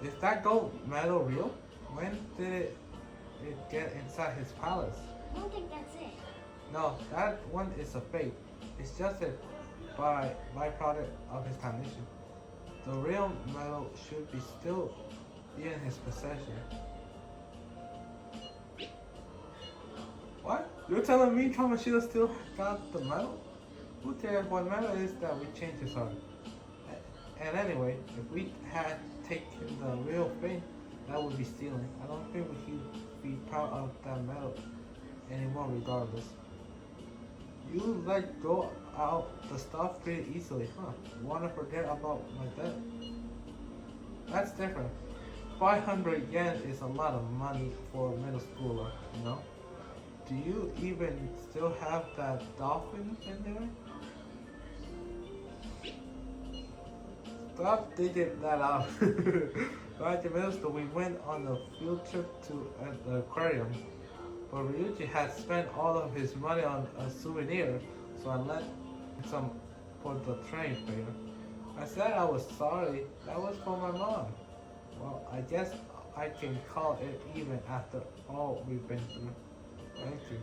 Is that gold medal real? When did it get inside his palace? I don't think that's it. No, that one is a fake. It's just a byproduct of his condition. The real medal should be still be in his possession. What? You're telling me Kamoshida still got the medal? Who cares what medal is that we changed his heart? And anyway, if we had taken the real thing, that would be stealing. I don't think he'd be proud of that medal anymore regardless. You let go out the stuff pretty easily, huh? Wanna forget about my debt? That's different. 500 yen is a lot of money for a middle schooler, you know? Do you even still have that dolphin in there? Stop digging that out. Back in middle school, we went on a field trip to an aquarium. But Ryuji had spent all of his money on a souvenir, so I lent some for the train fare. I said I was sorry. That was for my mom. Well, I guess I can call it even after all we've been through. Thank you.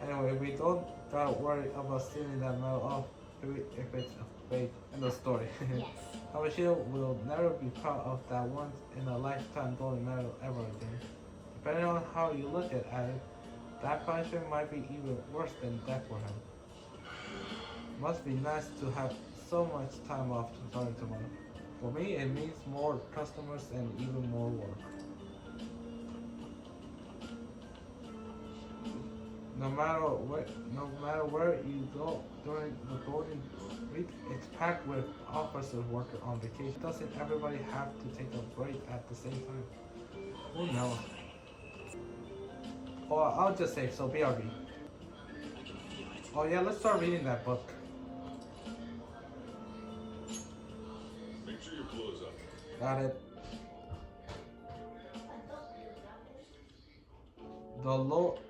Anyway, we don't gotta worry about stealing that medal off if it's a fake in the story. Yes. Kamoshida will never be proud of that once in a lifetime golden medal ever again. Depending on how you look at it, that punishment might be even worse than death for him. Must be nice to have so much time off starting tomorrow. For me, it means more customers and even more work. No matter where you go during the Golden Week, it's packed with officers working on vacation. Doesn't everybody have to take a break at the same time? Who knows? Or I'll just say so. BRB. Oh yeah, let's start reading that book. Got it. The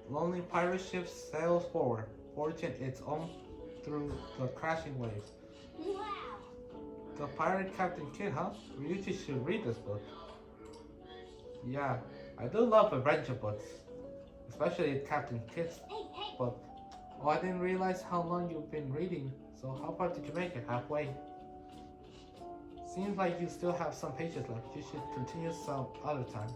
lonely pirate ship sails forward, forging its own through the crashing waves. Wow! The pirate Captain Kidd, huh? Ryuji should read this book. Yeah, I do love adventure books, especially Captain Kidd's book. Oh, I didn't realize how long you've been reading. So how far did you make it? Halfway. Seems like you still have some pages left. You should continue some other time.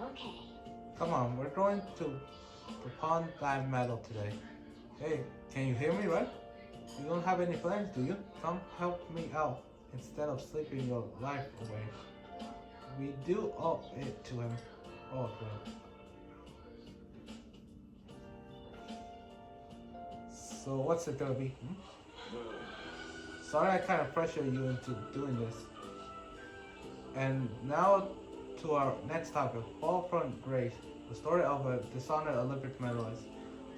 Okay. Come on, we're going to the pond dive medal today. Hey, can you hear me, right? You don't have any plans, do you? Come help me out instead of sleeping your life away. We do owe it to him. Oh, great. So what's it gonna be? Sorry I kind of pressured you into doing this. And now to our next topic, Fall from Grace, the story of a dishonored Olympic medalist.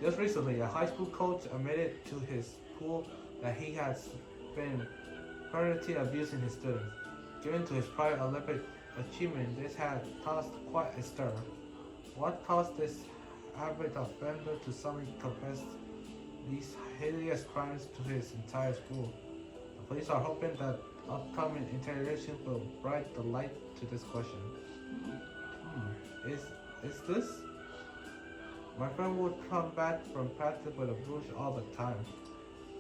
Just recently, a high school coach admitted to his school that he has been permanently abusing his students. Given to his prior Olympic achievement, this had caused quite a stir. What caused this avid offender to suddenly confess these hideous crimes to his entire school? The police are hoping that upcoming interrogation will bright the light to this question. Is this? My friend would come back from practice with a bruise all the time.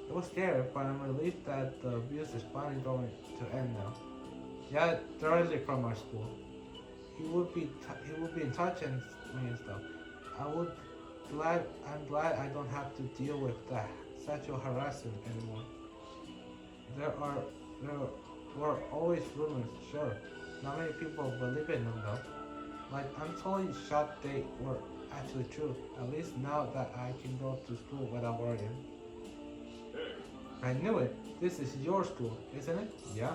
It was scary, but I'm relieved that the abuse is finally going to end now. Yeah, directly from our school. He would be in touch and me and stuff. I'm glad I don't have to deal with that sexual harassment anymore. There were always rumors, sure. Not many people believe in them though. Like, I'm totally shocked they were actually true. At least now that I can go to school without worrying. Hey. I knew it. This is your school, isn't it? Yeah.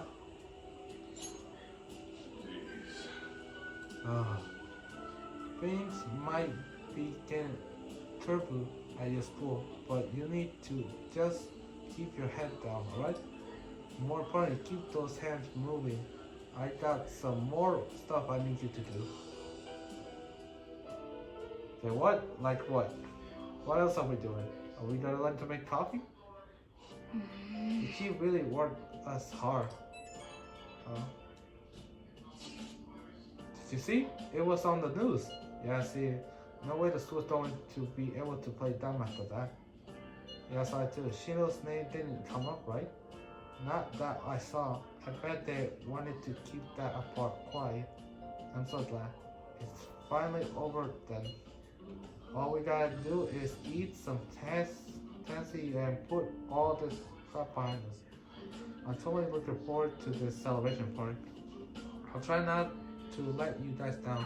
Things might be getting turbulent at your school, but you need to just keep your head down, alright? More importantly, keep those hands moving. I got some more stuff I need you to do. Okay, what? Like what? What else are we doing? Are we gonna learn to make coffee? She really worked us hard. Did you see? It was on the news. Yeah, see, no way the school's going to be able to play dumb after that. Yeah, I saw it too. Shino's name didn't come up, right? Not that I saw. I bet they wanted to keep that apart quiet. I'm so glad. It's finally over then. All we gotta do is eat some tansy and put all this crap behind us. I'm totally looking forward to this celebration party. I'll try not to let you guys down.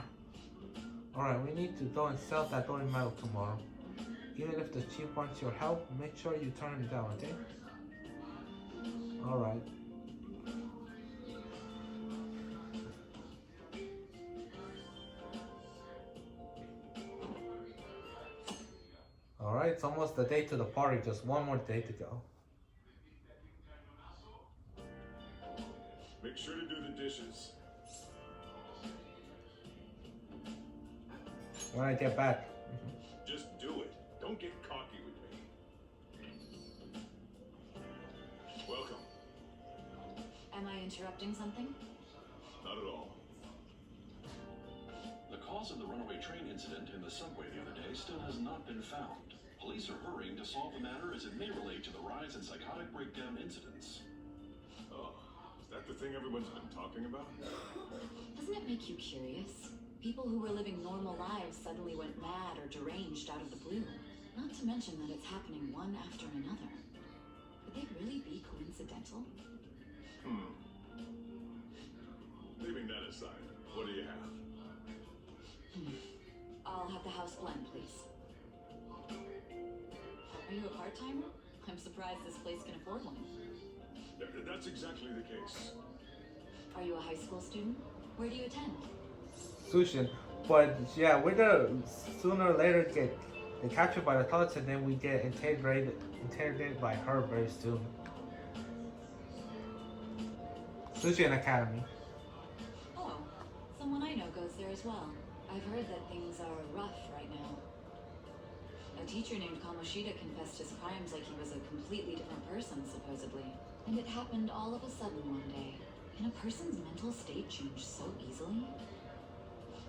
Alright, we need to go and sell that golden medal tomorrow. Even if the chief wants your help, make sure you turn him down, okay? Alright. Alright, it's almost the day to the party, just one more day to go. Make sure to do the dishes. When I get back. Just do it. Don't get cocky with me. Welcome. Am I interrupting something? Not at all. The cause of the runaway train incident in the subway the other day still has not been found. Police are hurrying to solve the matter as it may relate to the rise in psychotic breakdown incidents. Oh, is that the thing everyone's been talking about? Doesn't it make you curious? People who were living normal lives suddenly went mad or deranged out of the blue. Not to mention that it's happening one after another. Could they really be coincidental? Leaving that aside, what do you have? I'll have the house blend, please. Are you a part-timer? I'm surprised this place can afford one. That's exactly the case. Are you a high school student? Where do you attend? Sushin. But yeah, we're gonna sooner or later get captured by the thoughts, and then we get interrogated by her very soon. Sushin Academy. Oh, someone I know goes there as well. I've heard that things are rough right now. A teacher named Kamoshida confessed his crimes like he was a completely different person, supposedly. And it happened all of a sudden one day. Can a person's mental state change so easily?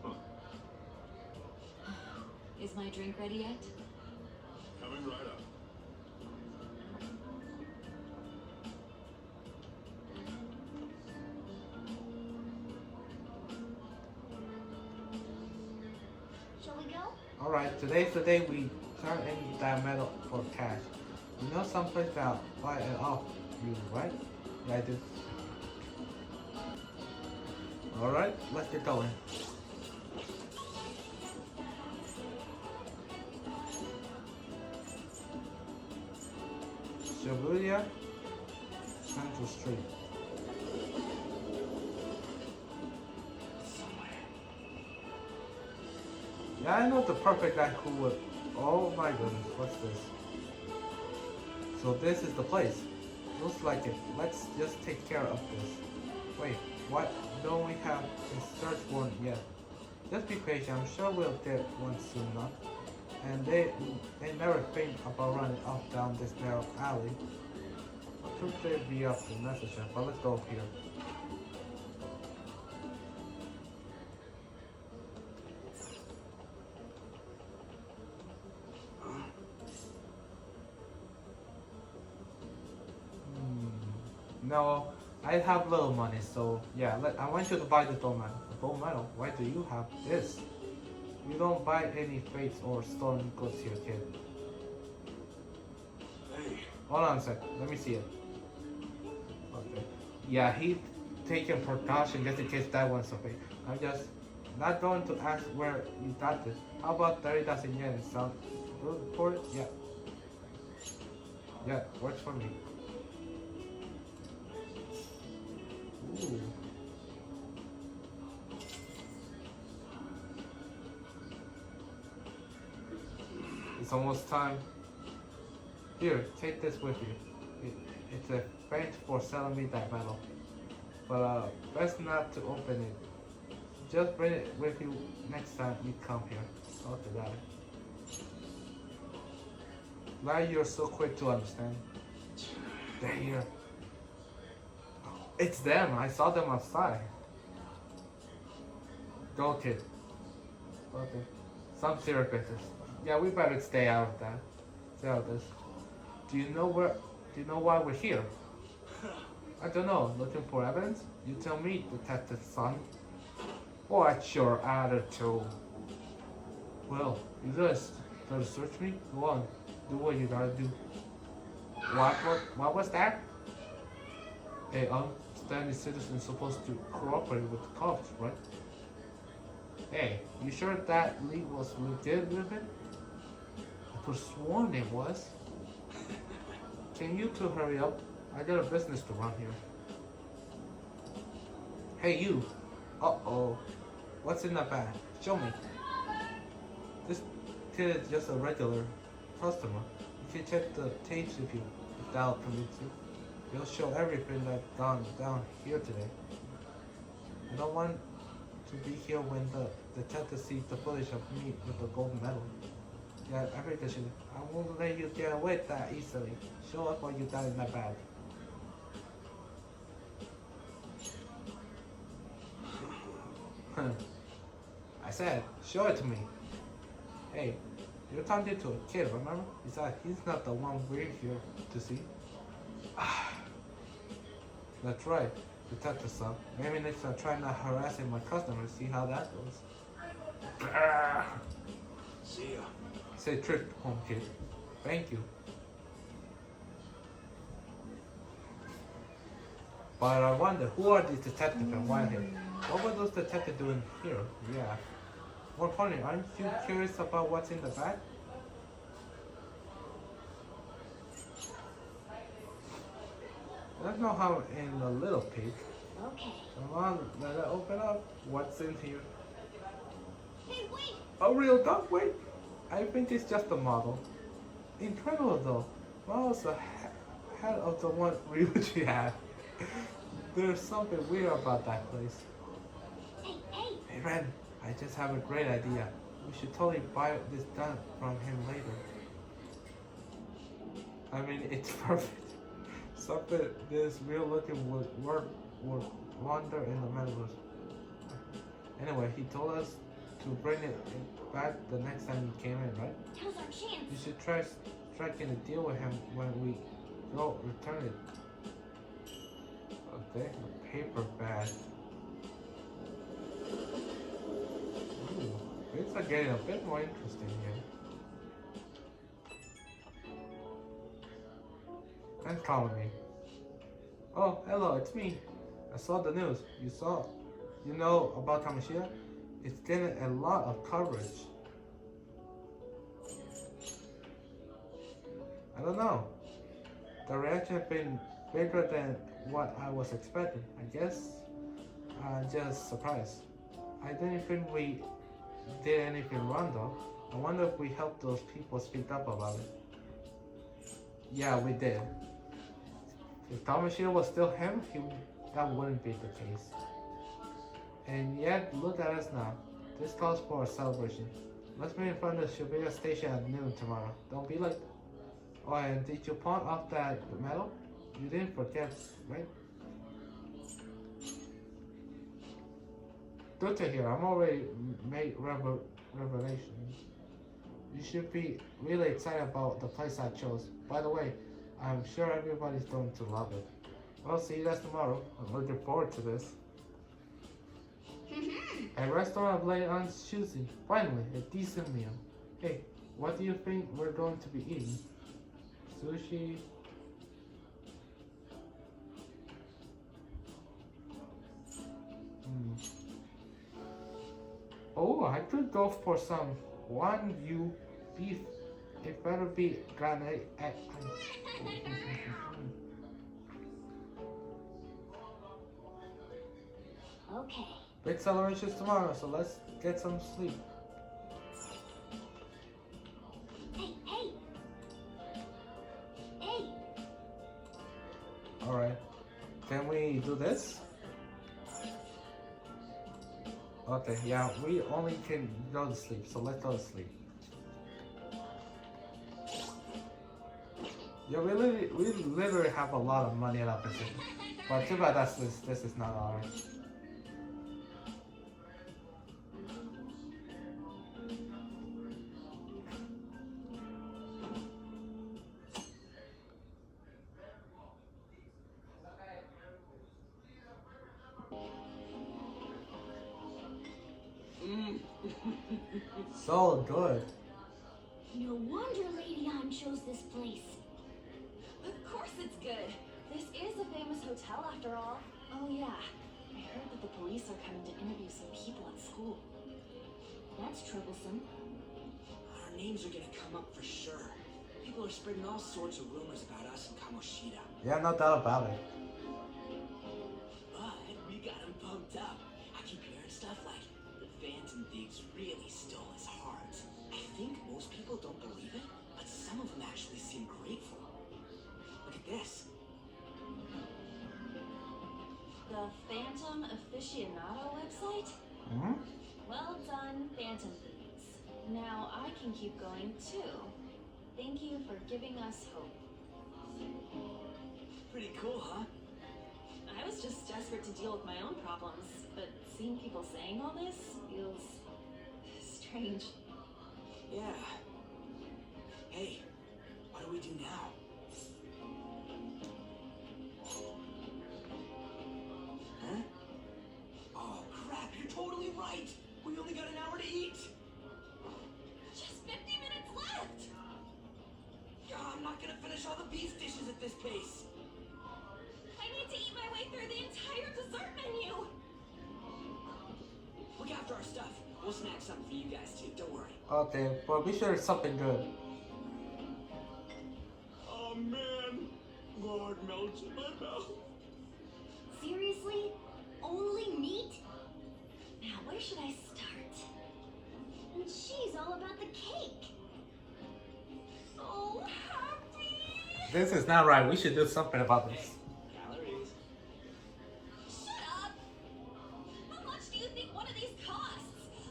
Huh. Is my drink ready yet? Coming right up. Shall we go? Alright, today's the day we turn in that metal for cash. You know someplace that'll buy it off you, right? Yeah, I do. Alright, let's get going. Shibuya Central Street. Yeah, I know the perfect guy who would. Oh my goodness, what's this? So this is the place. Looks like it. Let's just take care of this. Wait, what? Don't we have a search warrant yet? Just be patient. I'm sure we'll get one soon enough. And they never think about running off down this narrow alley. Could they be up to message him? But let's go here. No, I have little money, so yeah, I want you to buy the bone metal. The bone metal? Why do you have this? You don't buy any fakes or stolen goods here, kid. Hey. Hold on a sec, let me see it. Okay. Yeah, he taking precaution just in case that one's okay. I'm just not going to ask where you got this. How about 30,000 yen? Sound good for it? Yeah. Yeah, works for me. Ooh. It's almost time. Here, take this with you. It's a thanks for selling me that metal. But best not to open it. Just bring it with you next time you come here. After that. Glad you're so quick to understand. They're here. It's them. I saw them outside. Go, kid. Okay. Some serious business. Yeah, we better stay out of that. Stay out of this. Do you know why we're here? I don't know. Looking for evidence? You tell me, Detective Son. What's your attitude? Well, you guys try to search me? Go on. Do what you gotta do. What was that? Hey, upstanding citizen supposed to cooperate with the cops, right? Hey, you sure that Lee was legitimate? I could have sworn it was. Can you two hurry up? I got a business to run here. Hey, you. Uh-oh. What's in that bag? Show me. This kid is just a regular customer. You can check the tapes if that'll permits you. They'll show everything that's gone down here today. I don't want to be here when the detective sees the footage of me with the gold medal. Yeah, I think I won't let you get away that easily. Show us what you got in that bag. I said, show it to me. Hey, you're talking to a kid, remember? Besides, he's not the one we're here to see. That's right, Detective Son. Maybe next time try not harassing my customers, see how that goes. See ya. Say trip home, kid. Thank you. But I wonder, who are these detectives and why here? What were those detectives doing here? Yeah. More funny, aren't you curious about what's in the bag? There's no harm in a little peek. Okay. Come on, let it open up. What's in here? Hey, wait! A real dog? Wait. I think it's just a model. Incredible though. Model's the head of the one Ryuji had. There's something weird about that place. Hey Ren, I just have a great idea. We should totally buy this done from him later. I mean, it's perfect. Something this real looking would wander in the Metaverse. Anyway, he told us to bring it back the next time he came in, right? Now's our chance. You should try striking a deal with him when we go return it. Okay, a paper bag. Ooh, things are getting a bit more interesting here. And calling me. Oh, hello, it's me. I saw the news. You know about Kamoshida? It's getting a lot of coverage. I don't know. The reaction has been bigger than what I was expecting. I guess I'm just surprised. I didn't think we did anything wrong though. I wonder if we helped those people speak up about it. Yeah, we did. If Kamoshida was still him, that wouldn't be the case. And yet, look at us now. This calls for a celebration. Let's meet in front of the Shibuya station at noon tomorrow. Don't be late. Oh, and did you pawn off that medal? You didn't forget, right? Good to hear. I'm already made revelations. You should be really excited about the place I chose. By the way, I'm sure everybody's going to love it. Well, see you guys tomorrow. I'm looking forward to this. A restaurant of late on choosing. Finally, a decent meal. Hey, what do you think we're going to be eating? Sushi? Oh, I could go for some Wagyu beef. It better be granite. Okay. Big celebrations tomorrow, so let's get some sleep. Hey! Alright. Can we do this? Okay, yeah, we only can go to sleep, so let's go to sleep. Yeah, we literally have a lot of money in our position. But too bad this is not ours. So good. No wonder Lady Ann chose this place. Of course it's good. This is a famous hotel after all. Oh yeah, I heard that the police are coming to interview some people at school. That's troublesome. Our names are gonna come up for sure. People are spreading all sorts of rumors about us and Kamoshida. Yeah, no doubt about it. But we got him pumped up. I keep hearing stuff like the Phantom Thieves really stole his heart. I think most people don't believe it, but some of them actually seem grateful. Look at this. The Phantom Aficionado website? Mm-hmm. Well done, Phantom Thieves. Now I can keep going too. Thank you for giving us hope. Pretty cool, huh? I was just desperate to deal with my own problems, but seeing people saying all this feels strange. Yeah. Hey, what do we do now? Huh? Oh crap, you're totally right! We only got an hour to eat! Just 50 minutes left! I'm not gonna finish all the beef dishes at this pace! I need to eat my way through the entire dessert menu! Look after our stuff. We'll snack something for you guys too, don't worry. Okay, but be sure it's something good. Oh man, Lord melts in my mouth. This is not right. We should do something about this. Calories. Shut up! How much do you think one of these costs?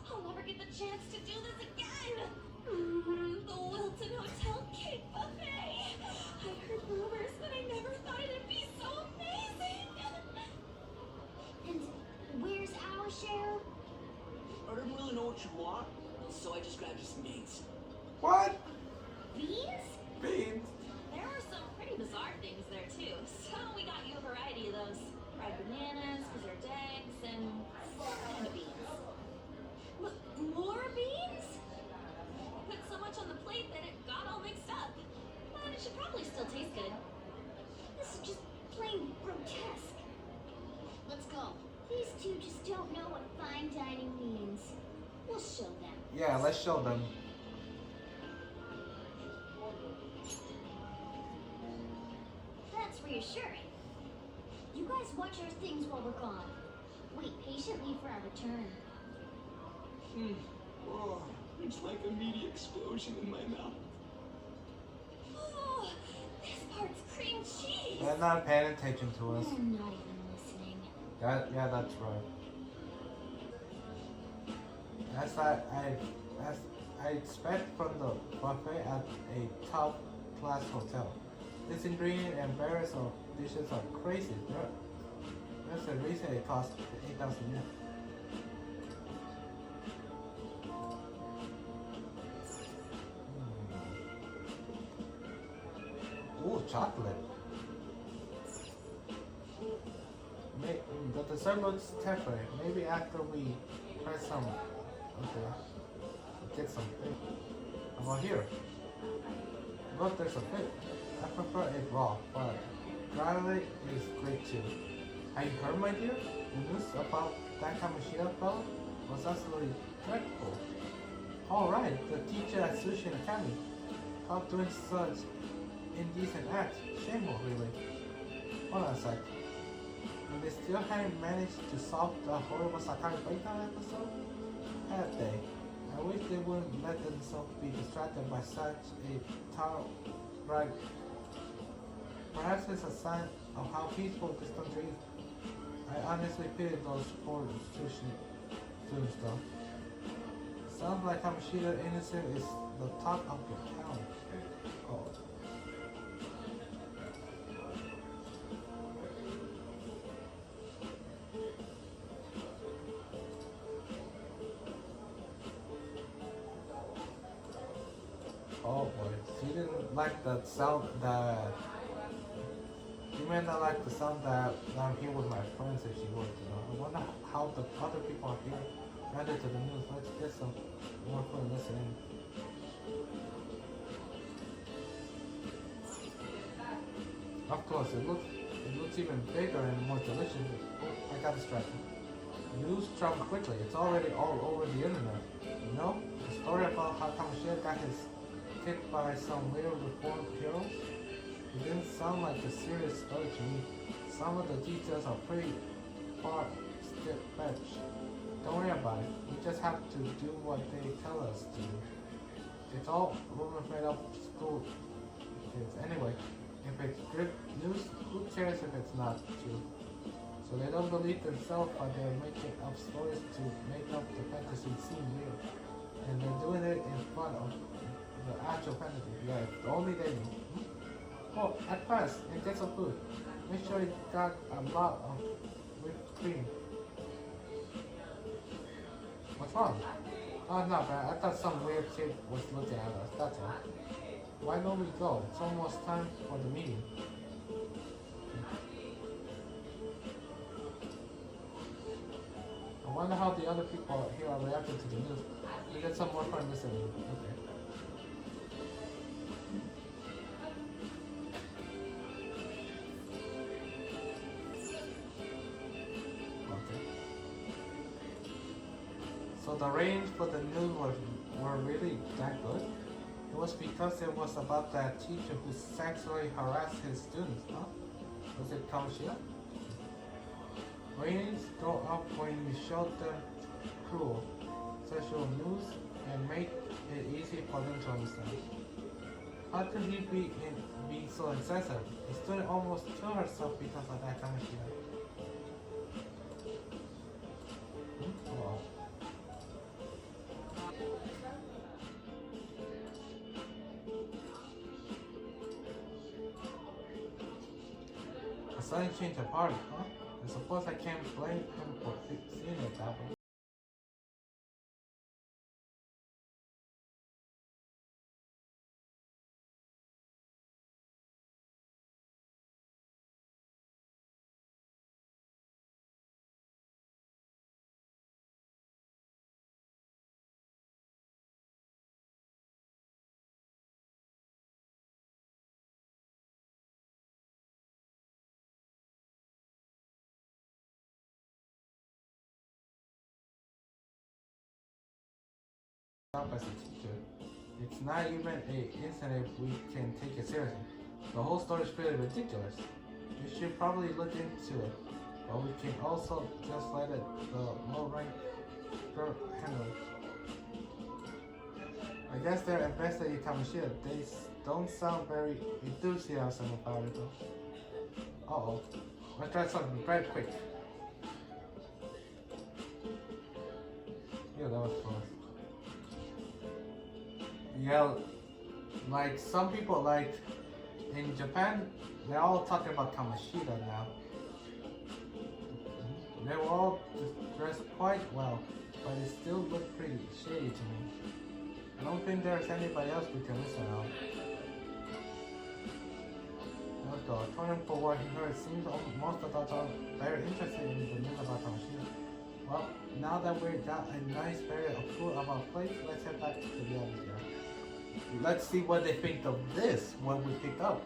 I'll never get the chance to do this again! The Wilton Hotel Cake Buffet! I heard rumors, but I never thought it'd be so amazing! And where's our share? I didn't really know what you want, so I just grabbed you some beans. What? Beans? Beans? There were some pretty bizarre things there too, so we got you a variety of those. Fried bananas, preserved eggs, and some kind of beans. More beans? Put so much on the plate that it got all mixed up. But it should probably still taste good. This is just plain grotesque. Let's go. These two just don't know what fine dining means. We'll show them. Yeah, let's show them. That's reassuring. You guys watch our things while we're gone. Wait patiently for our return. Oh, it's like a meaty explosion in my mouth. Oh, this part's cream cheese! They're not paying attention to us. I'm not even listening. Yeah, that's right. As I expect from the buffet at a top class hotel. This ingredient and various of dishes are crazy. There's a reason it costs 8,000 yen. Ooh, chocolate. The dessert looks temporary. Maybe after we try some. Okay. Get some fish. How about here? Look, there's a fish. I prefer it raw, but garlic is great too. Have you heard, my dear? The news about that Kamoshida fellow was absolutely dreadful. Alright, the teacher at Sushi Academy caught doing such indecent acts. Shameful, really. Hold on a sec. And they still hadn't managed to solve the horrible psychotic breakdown episode? Had they? I wish they wouldn't let themselves be distracted by such a tower right. Perhaps it's a sign of how peaceful this country is. I honestly pity those poor sushi students though. Sounds like Kamoshida innocent is the talk of the town. Oh. Oh boy, she didn't like the sound that. You may not like the sound that I'm here with my friends if she would, you know. I wonder how the other people are here added to the news. Let's get some more fun listening. Of course, it looks even bigger and more delicious. Oh, I got distracted. News traveled quickly. It's already all over the internet. You know, the story about how Kamoshida got his kicked by some weird reformed heroes? It didn't sound like a serious story to me. Some of the details are pretty far-fetched. Don't worry about it. We just have to do what they tell us to do. It's all rumors made up school kids. Anyway, if it's good news, who cares if it's not true? So they don't believe themselves, but they're making up stories to make up the fantasy seem real. And they're doing it in front of the actual fantasy. Yeah, if only they knew. Oh, at first, and get some food. Make sure you got a lot of whipped cream. What's wrong? Oh, not bad. I thought some weird kid was looking at us. That's all. Why don't we go? It's almost time for the meeting. I wonder how the other people here are reacting to the news. We get some more fun listening. Okay. So the range for the news were really that good? It was because it was about that teacher who sexually harassed his students, huh? Was it Kamoshida? Ratings go up when you show them cruel sexual news and make it easy for them to understand. How could he be being so insensitive. The student almost killed herself because of that Kamoshida. Oh. A sudden change of heart, huh? I suppose I can't blame him for seeing it that way. Up as a teacher. It's not even an incident we can take it seriously. The whole story is pretty ridiculous. We should probably look into it, but we can also just let it the low-ranked girl handle it. I guess they're investigating Kamoshida. They don't sound very enthusiastic about it though. Uh-oh. Let's try something very quick. Yeah, that was fun. Yeah, like some people, like in Japan, they're all talking about Kamoshida now. They were all dressed quite well, but it still looked pretty shady to me. I don't think there's anybody else we can listen out. No, according for what he heard, it seems most adults are very interested in the news about Kamoshida. Well, now that we've got a nice area of food on our plate, let's head back to the others here. Let's see what they think of this when we pick up.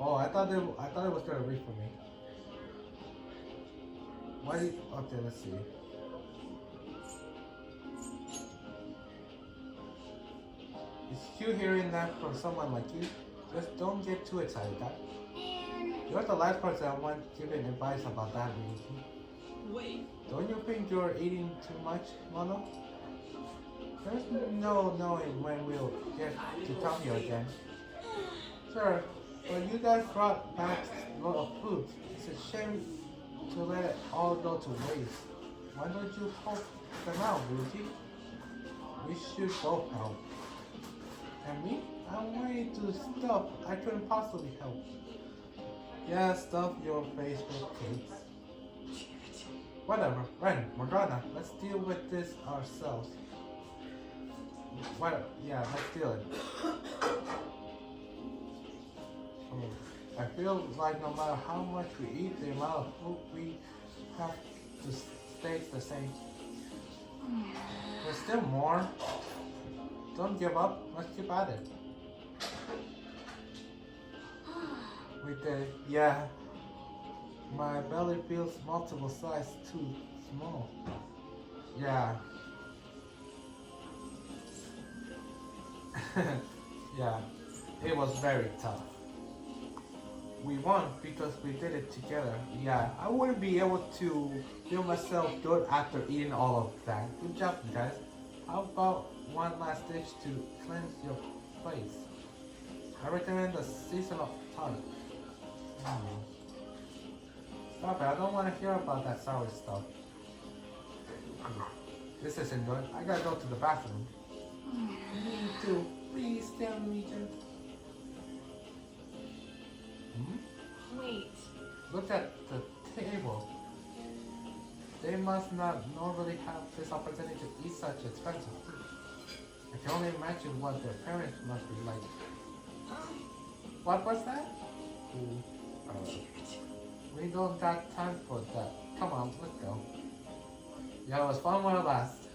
Oh, I thought it was gonna read for me. Why do you, okay, let's see. It's cute hearing that from someone like you. Just don't get too excited, guys. You're the last person I want giving advice about that, really. Wait. Don't you think you're eating too much, Mono? There's no knowing when we'll get to come here again. Sure, but you guys brought back a lot of food. It's a shame to let it all go to waste. Why don't you help them out, Ryuji? We should both help. And me? I wanted to stuff I couldn't possibly help. Yeah, stuff your face with cakes. Whatever. Ren, Morgana, let's deal with this ourselves. Well, yeah, let's deal it. I feel like no matter how much we eat, the amount of food we have to stay the same. There's still more. Don't give up. Let's keep at it. We did, yeah. My belly feels multiple sizes too small. Yeah. Yeah, it was very tough. We won because we did it together. Yeah, I wouldn't be able to feel myself good after eating all of that. Good job, you guys. How about one last dish to cleanse your place? I recommend the seasonal tart. Stop it, I don't want to hear about that sour stuff. This isn't good. I gotta go to the bathroom. Me too. Please tell me to. Wait. Look at the table. They must not normally have this opportunity to eat such expensive food. I can only imagine what their parents must be like. What was that? We don't got time for that. Come on, let's go. Yeah, it was fun while it lasts.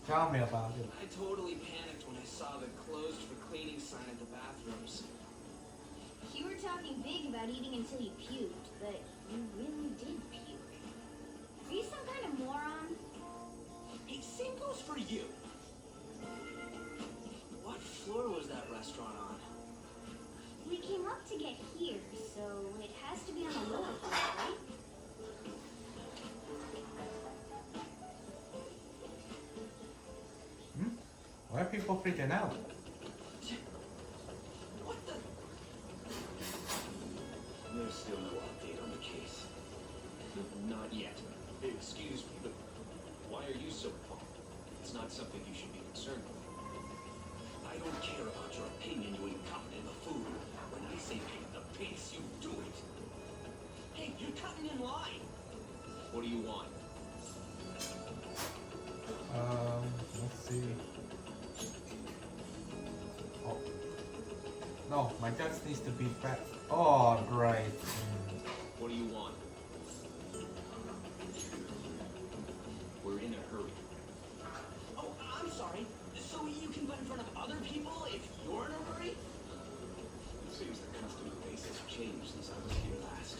Tell me about it. I totally panicked when I saw the closed for cleaning sign at the bathrooms. You were talking big about eating until you puked, but you really did puke. Are you some kind of moron? Hey, same goes for you. What floor was that restaurant on? We came up to get Why are people freaking out? What the? There's still no update on the case. Not yet. Excuse me, but why are you so calm? It's not something you should be concerned with. I don't care about your opinion, you incompetent buffoon. When I say pick the pace, you do it. Hey, you're cutting in line. What do you want? Let's see. Oh. No, my guts needs to be back. Oh, great. What do you want? We're in a hurry. Oh, I'm sorry. So you can butt in front of other people if you're in a hurry? It seems the customer base has changed since I was here last.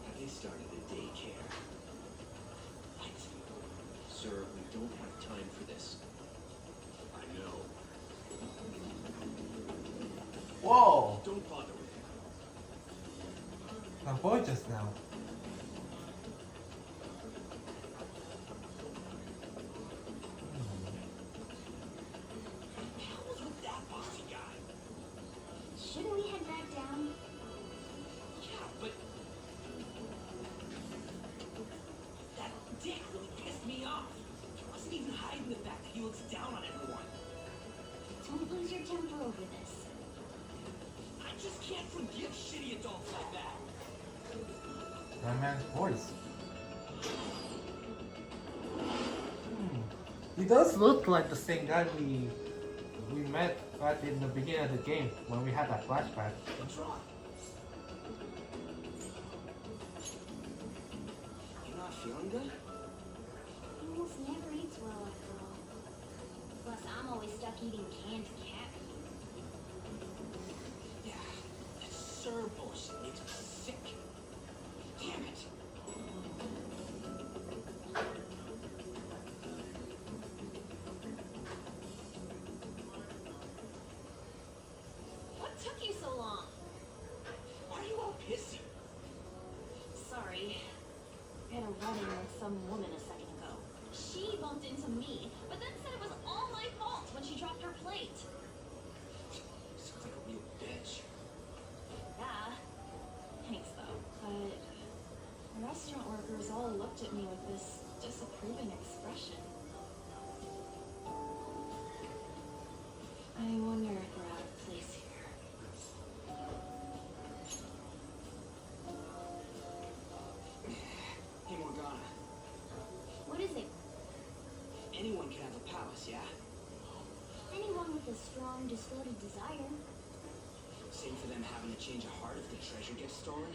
Have they started a daycare? What? Sir, we don't have time for this. I know. Whoa! Don't bother with him. My boy just now. Shouldn't we head back down? Yeah, but that dick really pissed me off. He wasn't even hiding the fact that he looks down on everyone. Don't lose your temper over this. I just can't forgive shitty adults like that. That man's voice. He does look like the same guy we met back in the beginning of the game when we had that flashback. What's wrong? You not feeling good? He almost never eats well after all. Plus, I'm always stuck eating canned cat food. Yeah, that sir bullshit makes me sick. Damn it. What took you so long? Why are you all pissy? Sorry. I had a run-in with some woman a second ago. She bumped into me, but then said it was all my fault when she dropped her plate. Sounds like a real bitch. Yeah. Thanks, though. But the restaurant workers all looked at me with this disapproving expression. I wonder if we're out of place here. Hey, Morgana. What is it? Anyone can have a palace, yeah? Anyone with a strong, distorted desire. Same for them having to change a heart if the treasure gets stolen?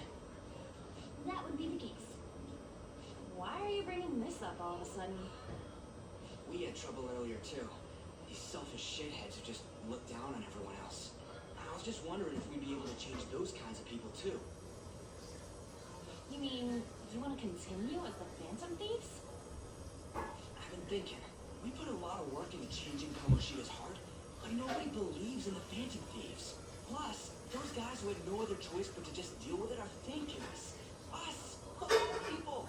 That would be the case. Why are you bringing this up all of a sudden? We had trouble earlier, too. These selfish shitheads who just look down on everyone else. I was just wondering if we'd be able to change those kinds of people, too. You mean, you want to continue as the Phantom Thieves? I've been thinking. We put a lot of work into changing Kamoshida's heart, but nobody believes in the Phantom Thieves. Plus, those guys who had no other choice but to just deal with it are thanking us. Us! Of all people!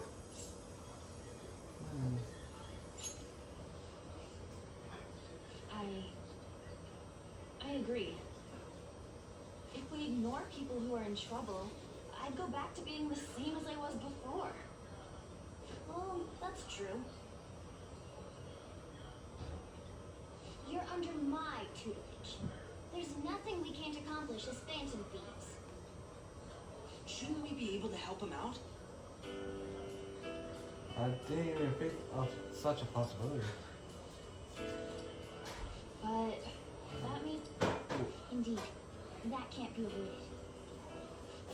I agree. If we ignore people who are in trouble, I'd go back to being the same as I was before. Well, that's true. You're under my tutelage. There's nothing we can't accomplish as Phantom Thieves. Shouldn't we be able to help him out? I didn't even think of such a possibility. But that means... Indeed, that can't be avoided.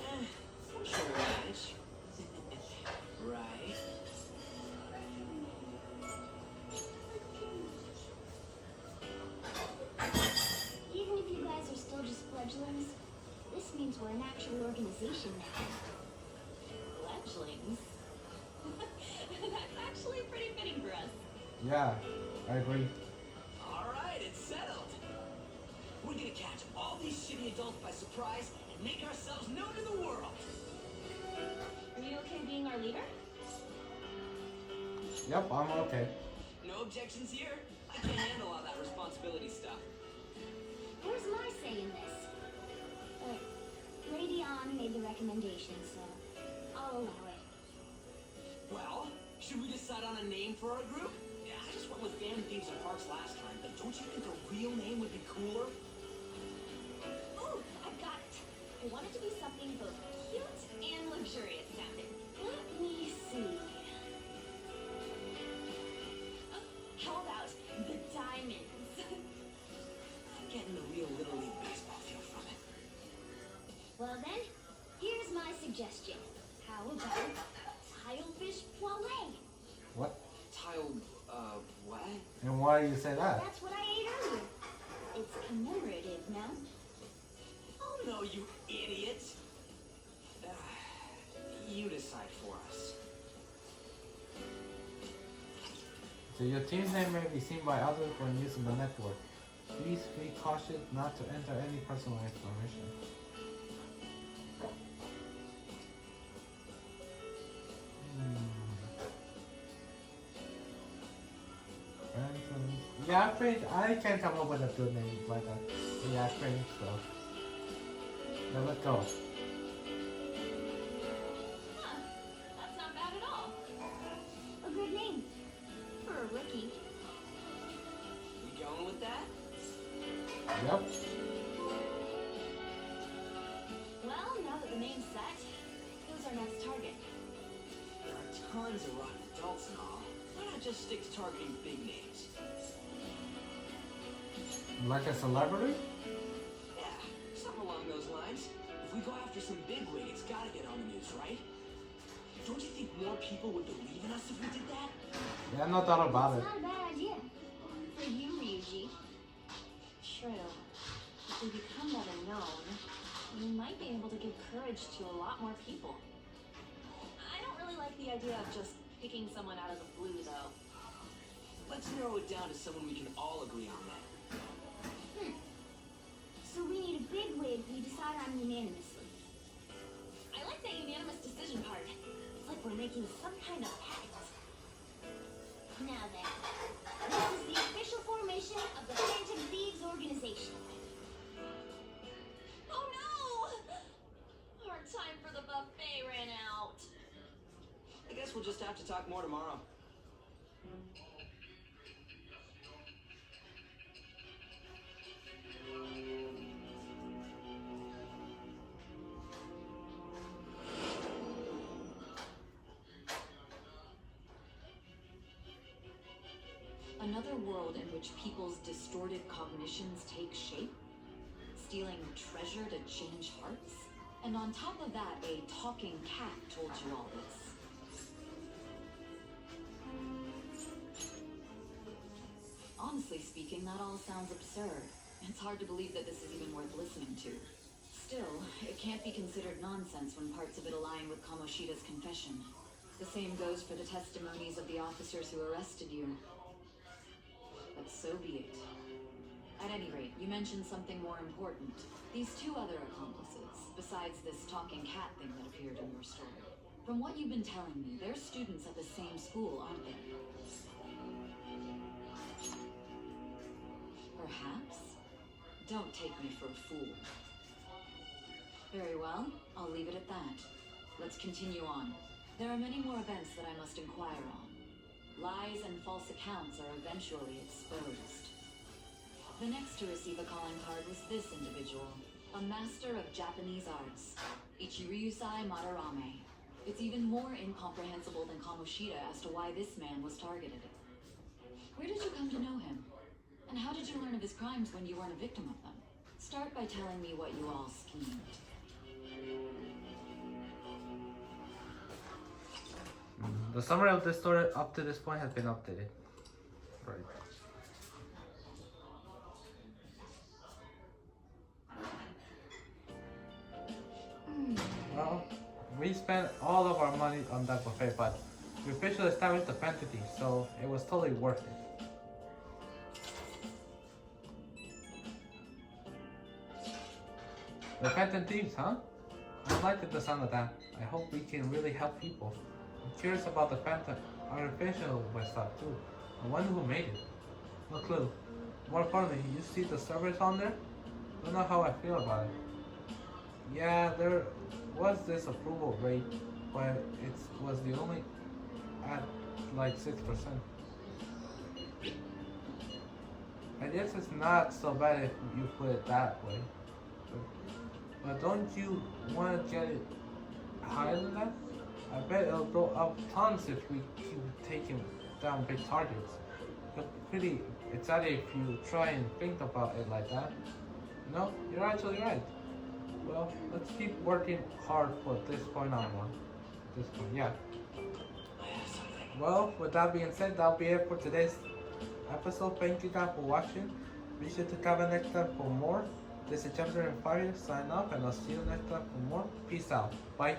I'm sure we'll manage. Right. Even if you guys are still just fledglings, this means we're an actual organization now. Fledglings? That's actually pretty fitting for us. Yeah, I agree. Alright, it's settled. We're gonna catch all these shitty adults by surprise and make ourselves known to the world. Are you okay being our leader? Yep, I'm okay. No objections here. I can't handle all that responsibility stuff. Where's my say in this? Lady On made the recommendation, so I'll allow it. Well, should we decide on a name for our group? Yeah, I just went with Phantom Thieves of Hearts last time, but don't you think a real name would be cooler? Ooh, I've got it. I want it to be something both cute and luxurious sounding. Let me see. How about the Diamonds? I'm getting a real Little League baseball feel from it. Well then, here's my suggestion. How about Tilefish Poilé? What? What? And why do you say that? That's what I ate earlier. It's commemorative, no? Oh no, you idiot! You decide for us. So your team's name may be seen by others when using the network. Please be cautious not to enter any personal information. Yeah, I can come up with a good name like that. Yeah, I think so. Now let's go. Huh, that's not bad at all. A good name. For a rookie. We going with that? Yep. Well, now that the name's set, who's our next target? There are tons of rotten adults and all. Why not just stick to targeting big names? Like a celebrity? Yeah, something along those lines. If we go after some bigwig, it's gotta get on the news, right? Don't you think more people would believe in us if we did that? Yeah, no doubt about it. It's not a bad idea. For you, Ryuji. True. If we become better known, we might be able to give courage to a lot more people. I don't really like the idea of just picking someone out of the blue, though. Let's narrow it down to someone we can all agree on then. So we need a big wig we decide on unanimously. I like that unanimous decision part. It's like we're making some kind of pact. Now then, this is the official formation of the Phantom Thieves organization. Oh no! Our time for the buffet ran out. I guess we'll just have to talk more tomorrow. Another world in which people's distorted cognitions take shape? Stealing treasure to change hearts? And on top of that, a talking cat told you all this. Honestly speaking, that all sounds absurd. It's hard to believe that this is even worth listening to. Still, it can't be considered nonsense when parts of it align with Kamoshida's confession. The same goes for the testimonies of the officers who arrested you. But so be it. At any rate, you mentioned something more important. These two other accomplices, besides this talking cat thing that appeared in your story. From what you've been telling me, they're students at the same school, aren't they? Perhaps? Don't take me for a fool. Very well, I'll leave it at that. Let's continue on. There are many more events that I must inquire on. Lies and false accounts are eventually exposed. The next to receive a calling card was this individual, a master of Japanese arts, Ichiryusai Madarame. It's even more incomprehensible than Kamoshida as to why this man was targeted. Where did you come to know him? And how did you learn of his crimes when you weren't a victim of them? Start by telling me what you all schemed. The summary of this story up to this point has been updated. Right. Well, we spent all of our money on that buffet, but we officially established the Phantom Thieves, so it was totally worth it. The Phantom Thieves, huh? I liked the sound of that. I hope we can really help people. I'm curious about the Phantom artificial stuff too. I wonder who made it. No clue. More importantly, you see the servers on there? Don't know how I feel about it. Yeah, there was this approval rate, but it was the only at like 6%. I guess it's not so bad if you put it that way. But don't you want to get it higher than that? I bet it'll go up tons if we keep taking down big targets. But pretty excited if you try and think about it like that. No, you're actually right. Well, let's keep working hard for this point onward. This point, yeah. Well, with that being said, that'll be it for today's episode. Thank you guys for watching. Be sure to come next time for more. This is Chapter and Fire sign off, and I'll see you next time for more. Peace out. Bye.